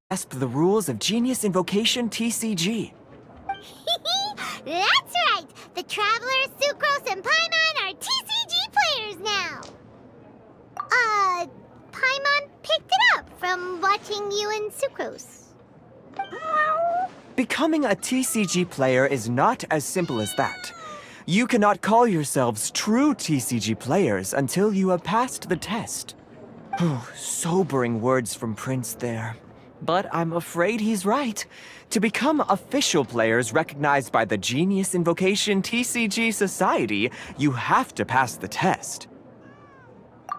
Grasp the rules of Genius Invocation TCG. That's right! The Travelers, Sucrose, and Paimon are TCG players now! Paimon picked it up from watching you and Sucrose. Becoming a TCG player is not as simple as that. You cannot call yourselves true TCG players until you have passed the test. Sobering words from Prince there. But I'm afraid he's right. To become official players recognized by the Genius Invocation TCG Society, you have to pass the test.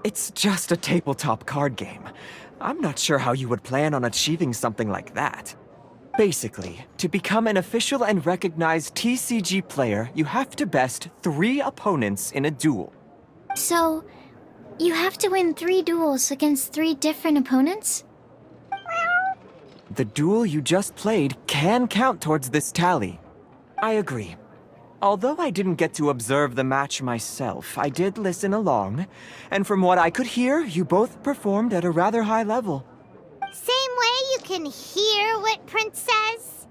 It's just a tabletop card game. I'm not sure how you would plan on achieving something like that. Basically, to become an official and recognized TCG player, you have to best 3 opponents in a duel. So, you have to win 3 duels against 3 different opponents? The duel you just played can count towards this tally. I agree. Although I didn't get to observe the match myself, I did listen along, and from what I could hear, you both performed at a rather high level. Same way you can hear what Prince says?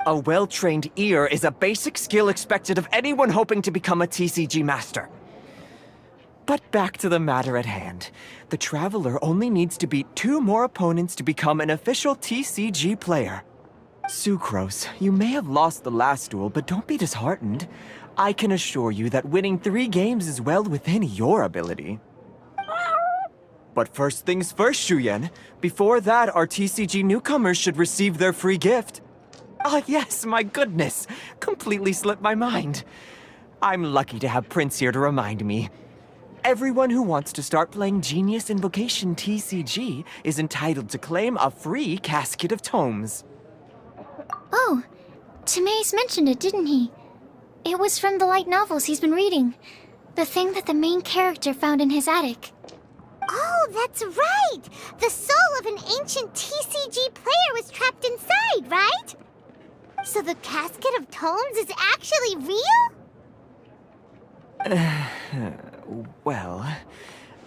A well-trained ear is a basic skill expected of anyone hoping to become a TCG master. But back to the matter at hand. The Traveler only needs to beat 2 more opponents to become an official TCG player. Sucrose, you may have lost the last duel, but don't be disheartened. I can assure you that winning 3 games is well within your ability. But first things first, Shuyen. Before that, our TCG newcomers should receive their free gift. Ah, yes, my goodness. Completely slipped my mind. I'm lucky to have Prince here to remind me. Everyone who wants to start playing Genius Invocation TCG is entitled to claim a free casket of tomes. Oh, Timaeus mentioned it, didn't he? It was from the light novels he's been reading. The thing that the main character found in his attic. Oh, that's right! The soul of an ancient TCG player was trapped inside, right? So the casket of tomes is actually real? Well,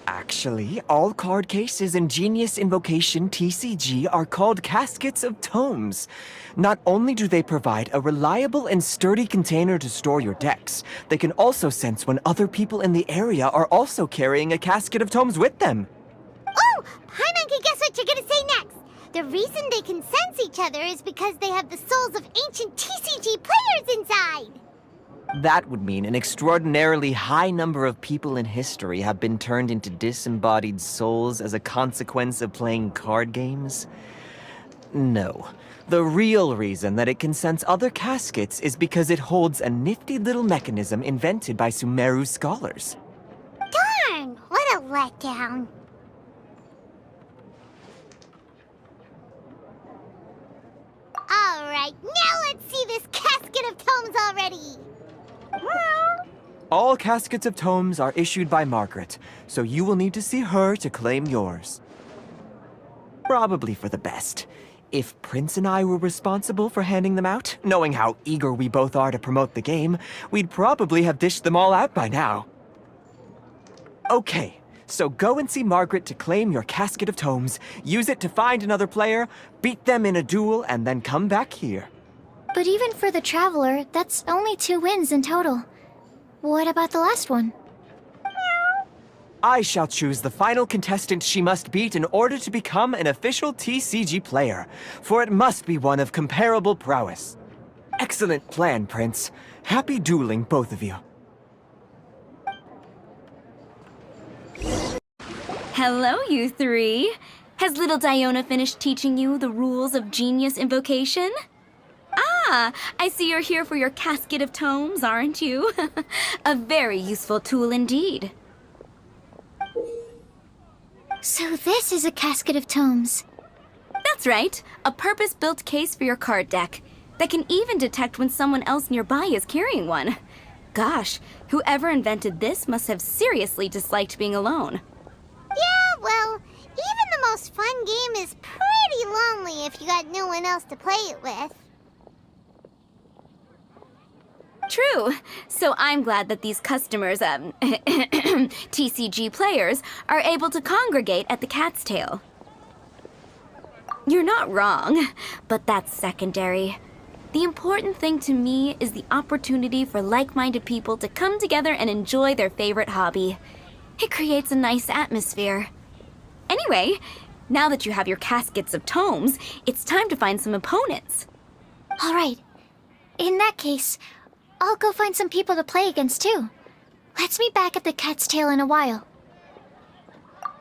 actually, all card cases in Genius Invocation TCG are called caskets of tomes. Not only do they provide a reliable and sturdy container to store your decks, they can also sense when other people in the area are also carrying a casket of tomes with them. Oh! Paimon can guess what you're gonna say next! The reason they can sense each other is because they have the souls of ancient TCG players inside! That would mean an extraordinarily high number of people in history have been turned into disembodied souls as a consequence of playing card games? No. The real reason that it can sense other caskets is because it holds a nifty little mechanism invented by Sumeru scholars. Darn! What a letdown. Alright, now let's see this casket of tomes already! All caskets of tomes are issued by Margaret, so you will need to see her to claim yours. Probably for the best. If Prince and I were responsible for handing them out, knowing how eager we both are to promote the game, we'd probably have dished them all out by now. Okay, so go and see Margaret to claim your casket of tomes, use it to find another player, beat them in a duel, and then come back here. But even for the Traveler, that's only 2 wins in total. What about the last one? I shall choose the final contestant she must beat in order to become an official TCG player, for it must be one of comparable prowess. Excellent plan, Prince. Happy dueling, both of you. Hello, you 3. Has little Diona finished teaching you the rules of Genius Invocation? Ah, I see you're here for your casket of tomes, aren't you? A very useful tool indeed. So this is a casket of tomes. That's right, a purpose-built case for your card deck that can even detect when someone else nearby is carrying one. Gosh, whoever invented this must have seriously disliked being alone. Yeah, well, even the most fun game is pretty lonely if you got no one else to play it with. True. So I'm glad that these customers, TCG players, are able to congregate at the Cat's Tail. You're not wrong, but that's secondary. The important thing to me is the opportunity for like-minded people to come together and enjoy their favorite hobby. It creates a nice atmosphere. Anyway, Now that you have your caskets of tomes, it's time to find some opponents. All right. In that case, I'll go find some people to play against too. Let's meet back at the Cat's Tail in a while.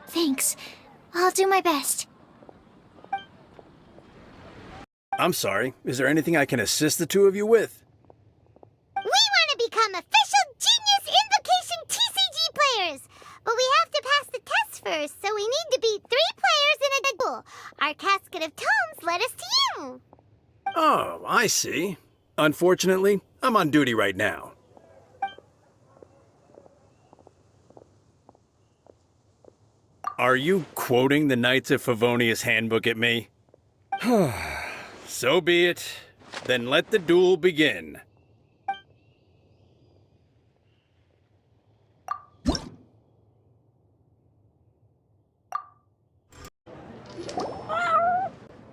Thanks. I'll do my best. I'm sorry. Is there anything I can assist the two of you with? We want to become official Genius Invocation TCG players, but we have to pass the test first, so we need to beat 3 players in a duel. Our casket of tomes led us to you. Oh, I see. Unfortunately, I'm on duty right now. Are you quoting the Knights of Favonius handbook at me? So be it. Then let the duel begin.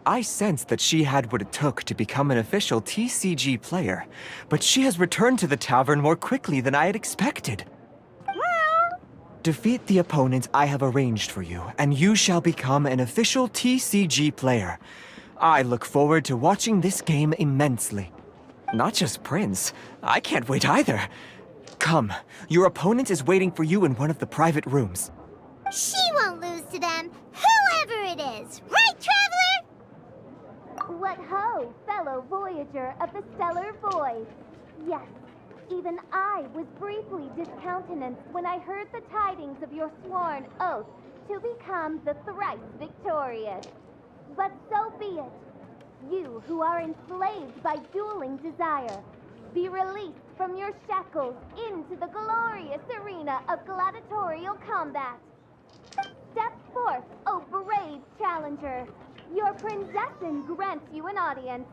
I sensed that she had what it took to become an official TCG player, but she has returned to the tavern more quickly than I had expected. Defeat the opponent I have arranged for you, and you shall become an official TCG player. I look forward to watching this game immensely. Not just Prince. I can't wait either. Come, your opponent is waiting for you in one of the private rooms. She won't lose to them, whoever it is. Right, Traveler? What ho, fellow voyager of the stellar void. Yes, even I was briefly discountenanced when I heard the tidings of your sworn oath to become the thrice victorious. But so be it. You who are enslaved by dueling desire, be released from your shackles into the glorious arena of gladiatorial combat. Step forth, O brave challenger. Your princessin grants you an audience.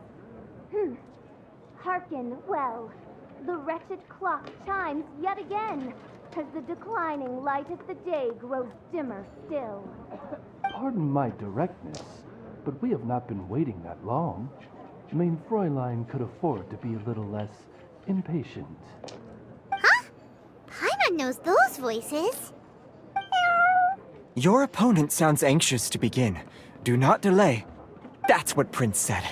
Hearken well. The wretched clock chimes yet again, as the declining light of the day grows dimmer still. Pardon my directness, but we have not been waiting that long. Mein Fräulein could afford to be a little less impatient. Huh? Paimon knows those voices. Your opponent sounds anxious to begin. Do not delay. That's what Prince said.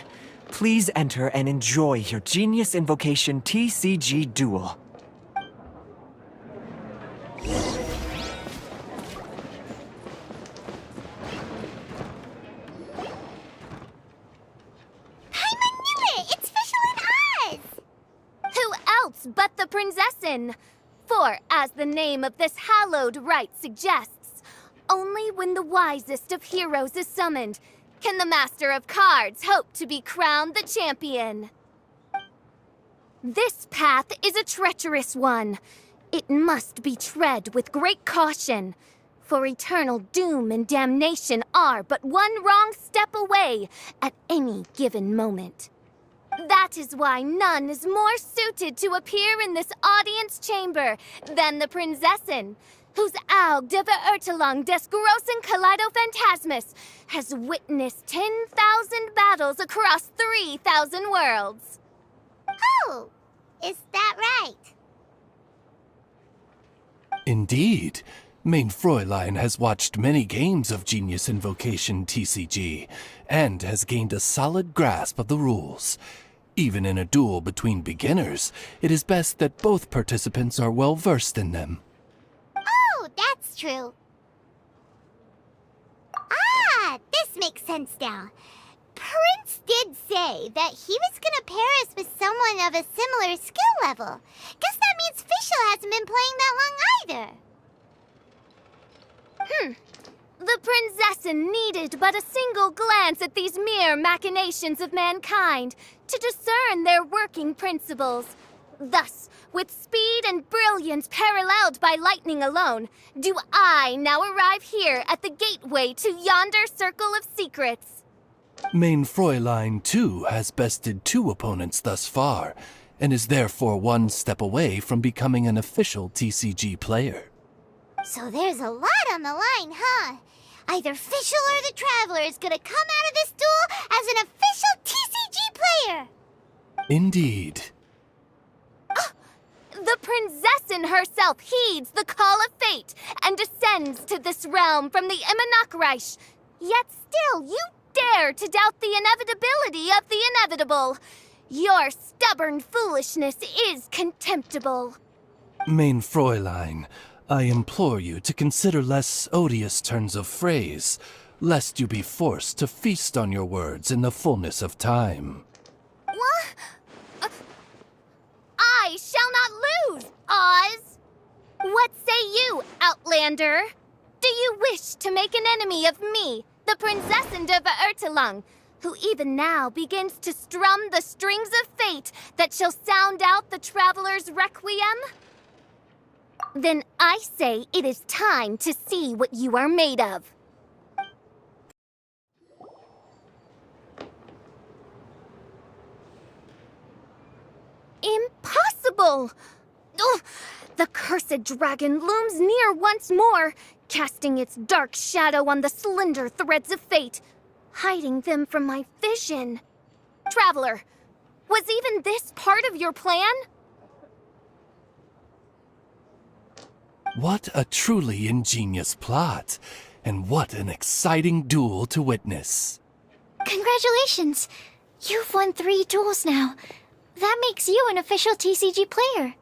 Please enter and enjoy your Genius Invocation TCG duel. Who else but the princessin? For, as the name of this hallowed rite suggests, only when the wisest of heroes is summoned can the master of cards hope to be crowned the champion. This path is a treacherous one. It must be tread with great caution, for eternal doom and damnation are but one wrong step away at any given moment. That is why none is more suited to appear in this audience chamber than the princessin, whose Aug de Verurtelung des großen Kaleido-Phantasmus has witnessed 10,000 battles across 3,000 worlds. Oh, is that right? Indeed. Mein Fräulein has watched many games of Genius Invocation TCG, and has gained a solid grasp of the rules. Even in a duel between beginners, it is best that both participants are well versed in them. Oh, that's true. Ah, this makes sense now. Prince did say that he was gonna pair us with someone of a similar skill level. Guess that means Fischl hasn't been playing that long either. The princessin needed but a single glance at these mere machinations of mankind to discern their working principles. Thus, with speed and brilliance paralleled by lightning alone, do I now arrive here at the gateway to yonder circle of secrets. Mein Fräulein, too, has bested 2 opponents thus far, and is therefore one step away from becoming an official TCG player. So there's a lot on the line, huh? Either Fischl or the Traveler is gonna come out of this duel as an official TCG player! Indeed. The princessin herself heeds the call of fate and descends to this realm from the Immanakreich Yet still, you dare to doubt the inevitability of the inevitable. Your stubborn foolishness is contemptible. Mein Fräulein, I implore you to consider less odious turns of phrase, lest you be forced to feast on your words in the fullness of time. What? I shall not lose, Oz! What say you, Outlander? Do you wish to make an enemy of me, the Princessinde of Ertelung, who even now begins to strum the strings of fate that shall sound out the traveler's requiem? Then I say it is time to see what you are made of. Impossible! Ugh! The cursed dragon looms near once more, casting its dark shadow on the slender threads of fate, hiding them from my vision. Traveler, was even this part of your plan? What a truly ingenious plot, and what an exciting duel to witness. Congratulations! You've won 3 duels now. That makes you an official TCG player.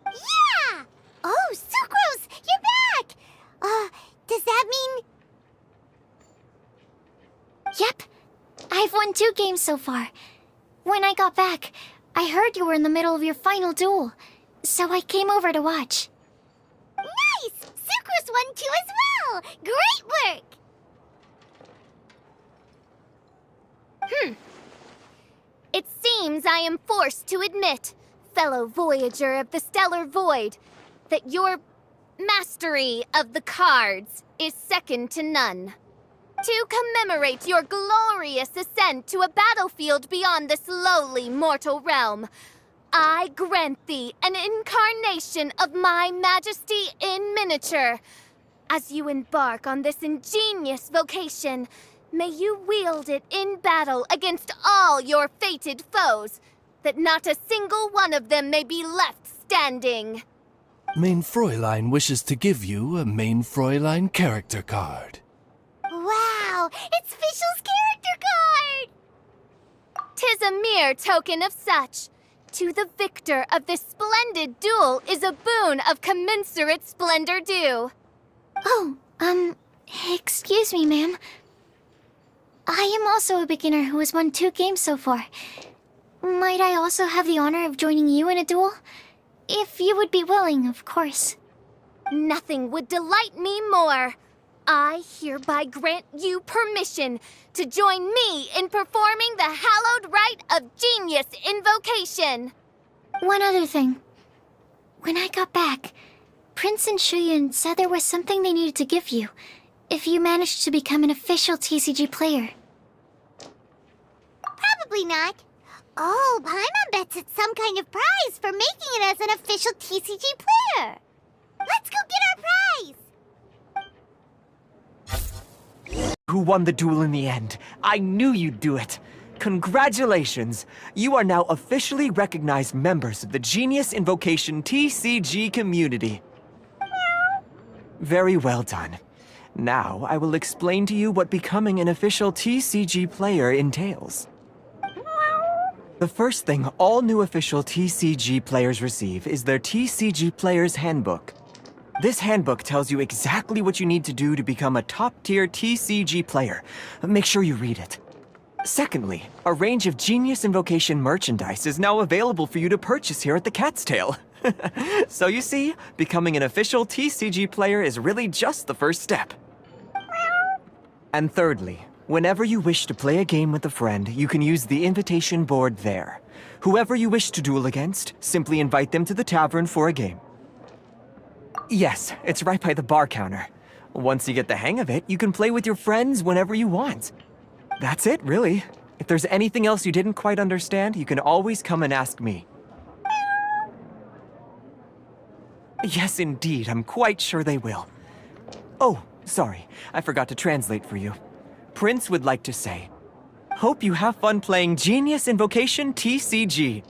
Yeah! Oh, Sucrose, you're back! Does that mean... Yep. I've won 2 games so far. When I got back, I heard you were in the middle of your final duel, so I came over to watch. Nice! Sucrose won 2 as well! Great work! It seems I am forced to admit, fellow voyager of the stellar void, that your mastery of the cards is second to none. To commemorate your glorious ascent to a battlefield beyond this lowly mortal realm, I grant thee an incarnation of my majesty in miniature. As you embark on this ingenious vocation, may you wield it in battle against all your fated foes, that not a single one of them may be left standing. Mein Fräulein wishes to give you a Mein Fräulein character card. Wow! It's Fischl's character card! 'Tis a mere token of such. To the victor of this splendid duel is a boon of commensurate splendor due. Oh, excuse me, ma'am. I am also a beginner who has won 2 games so far. Might I also have the honor of joining you in a duel? If you would be willing, of course. Nothing would delight me more. I hereby grant you permission to join me in performing the hallowed rite of genius invocation. One other thing. When I got back, Prince and Shuyan said there was something they needed to give you if you managed to become an official TCG player. Probably not. Oh, Paimon bets it's some kind of prize for making it as an official TCG player. Let's go get our prize! Who won the duel in the end? I knew you'd do it. Congratulations! You are now officially recognized members of the Genius Invocation TCG community. Very well done. Now, I will explain to you what becoming an official TCG player entails. The first thing all new official TCG players receive is their TCG Player's Handbook. This handbook tells you exactly what you need to do to become a top-tier TCG player. Make sure you read it. Secondly, a range of Genius Invocation merchandise is now available for you to purchase here at the Cat's Tail. So you see, becoming an official TCG player is really just the first step. And thirdly, whenever you wish to play a game with a friend, you can use the invitation board there. Whoever you wish to duel against, simply invite them to the tavern for a game. Yes, it's right by the bar counter. Once you get the hang of it, you can play with your friends whenever you want. That's it, really. If there's anything else you didn't quite understand, you can always come and ask me. Yes, indeed, I'm quite sure they will. Oh, sorry, I forgot to translate for you. Prince would like to say, hope you have fun playing Genius Invocation TCG.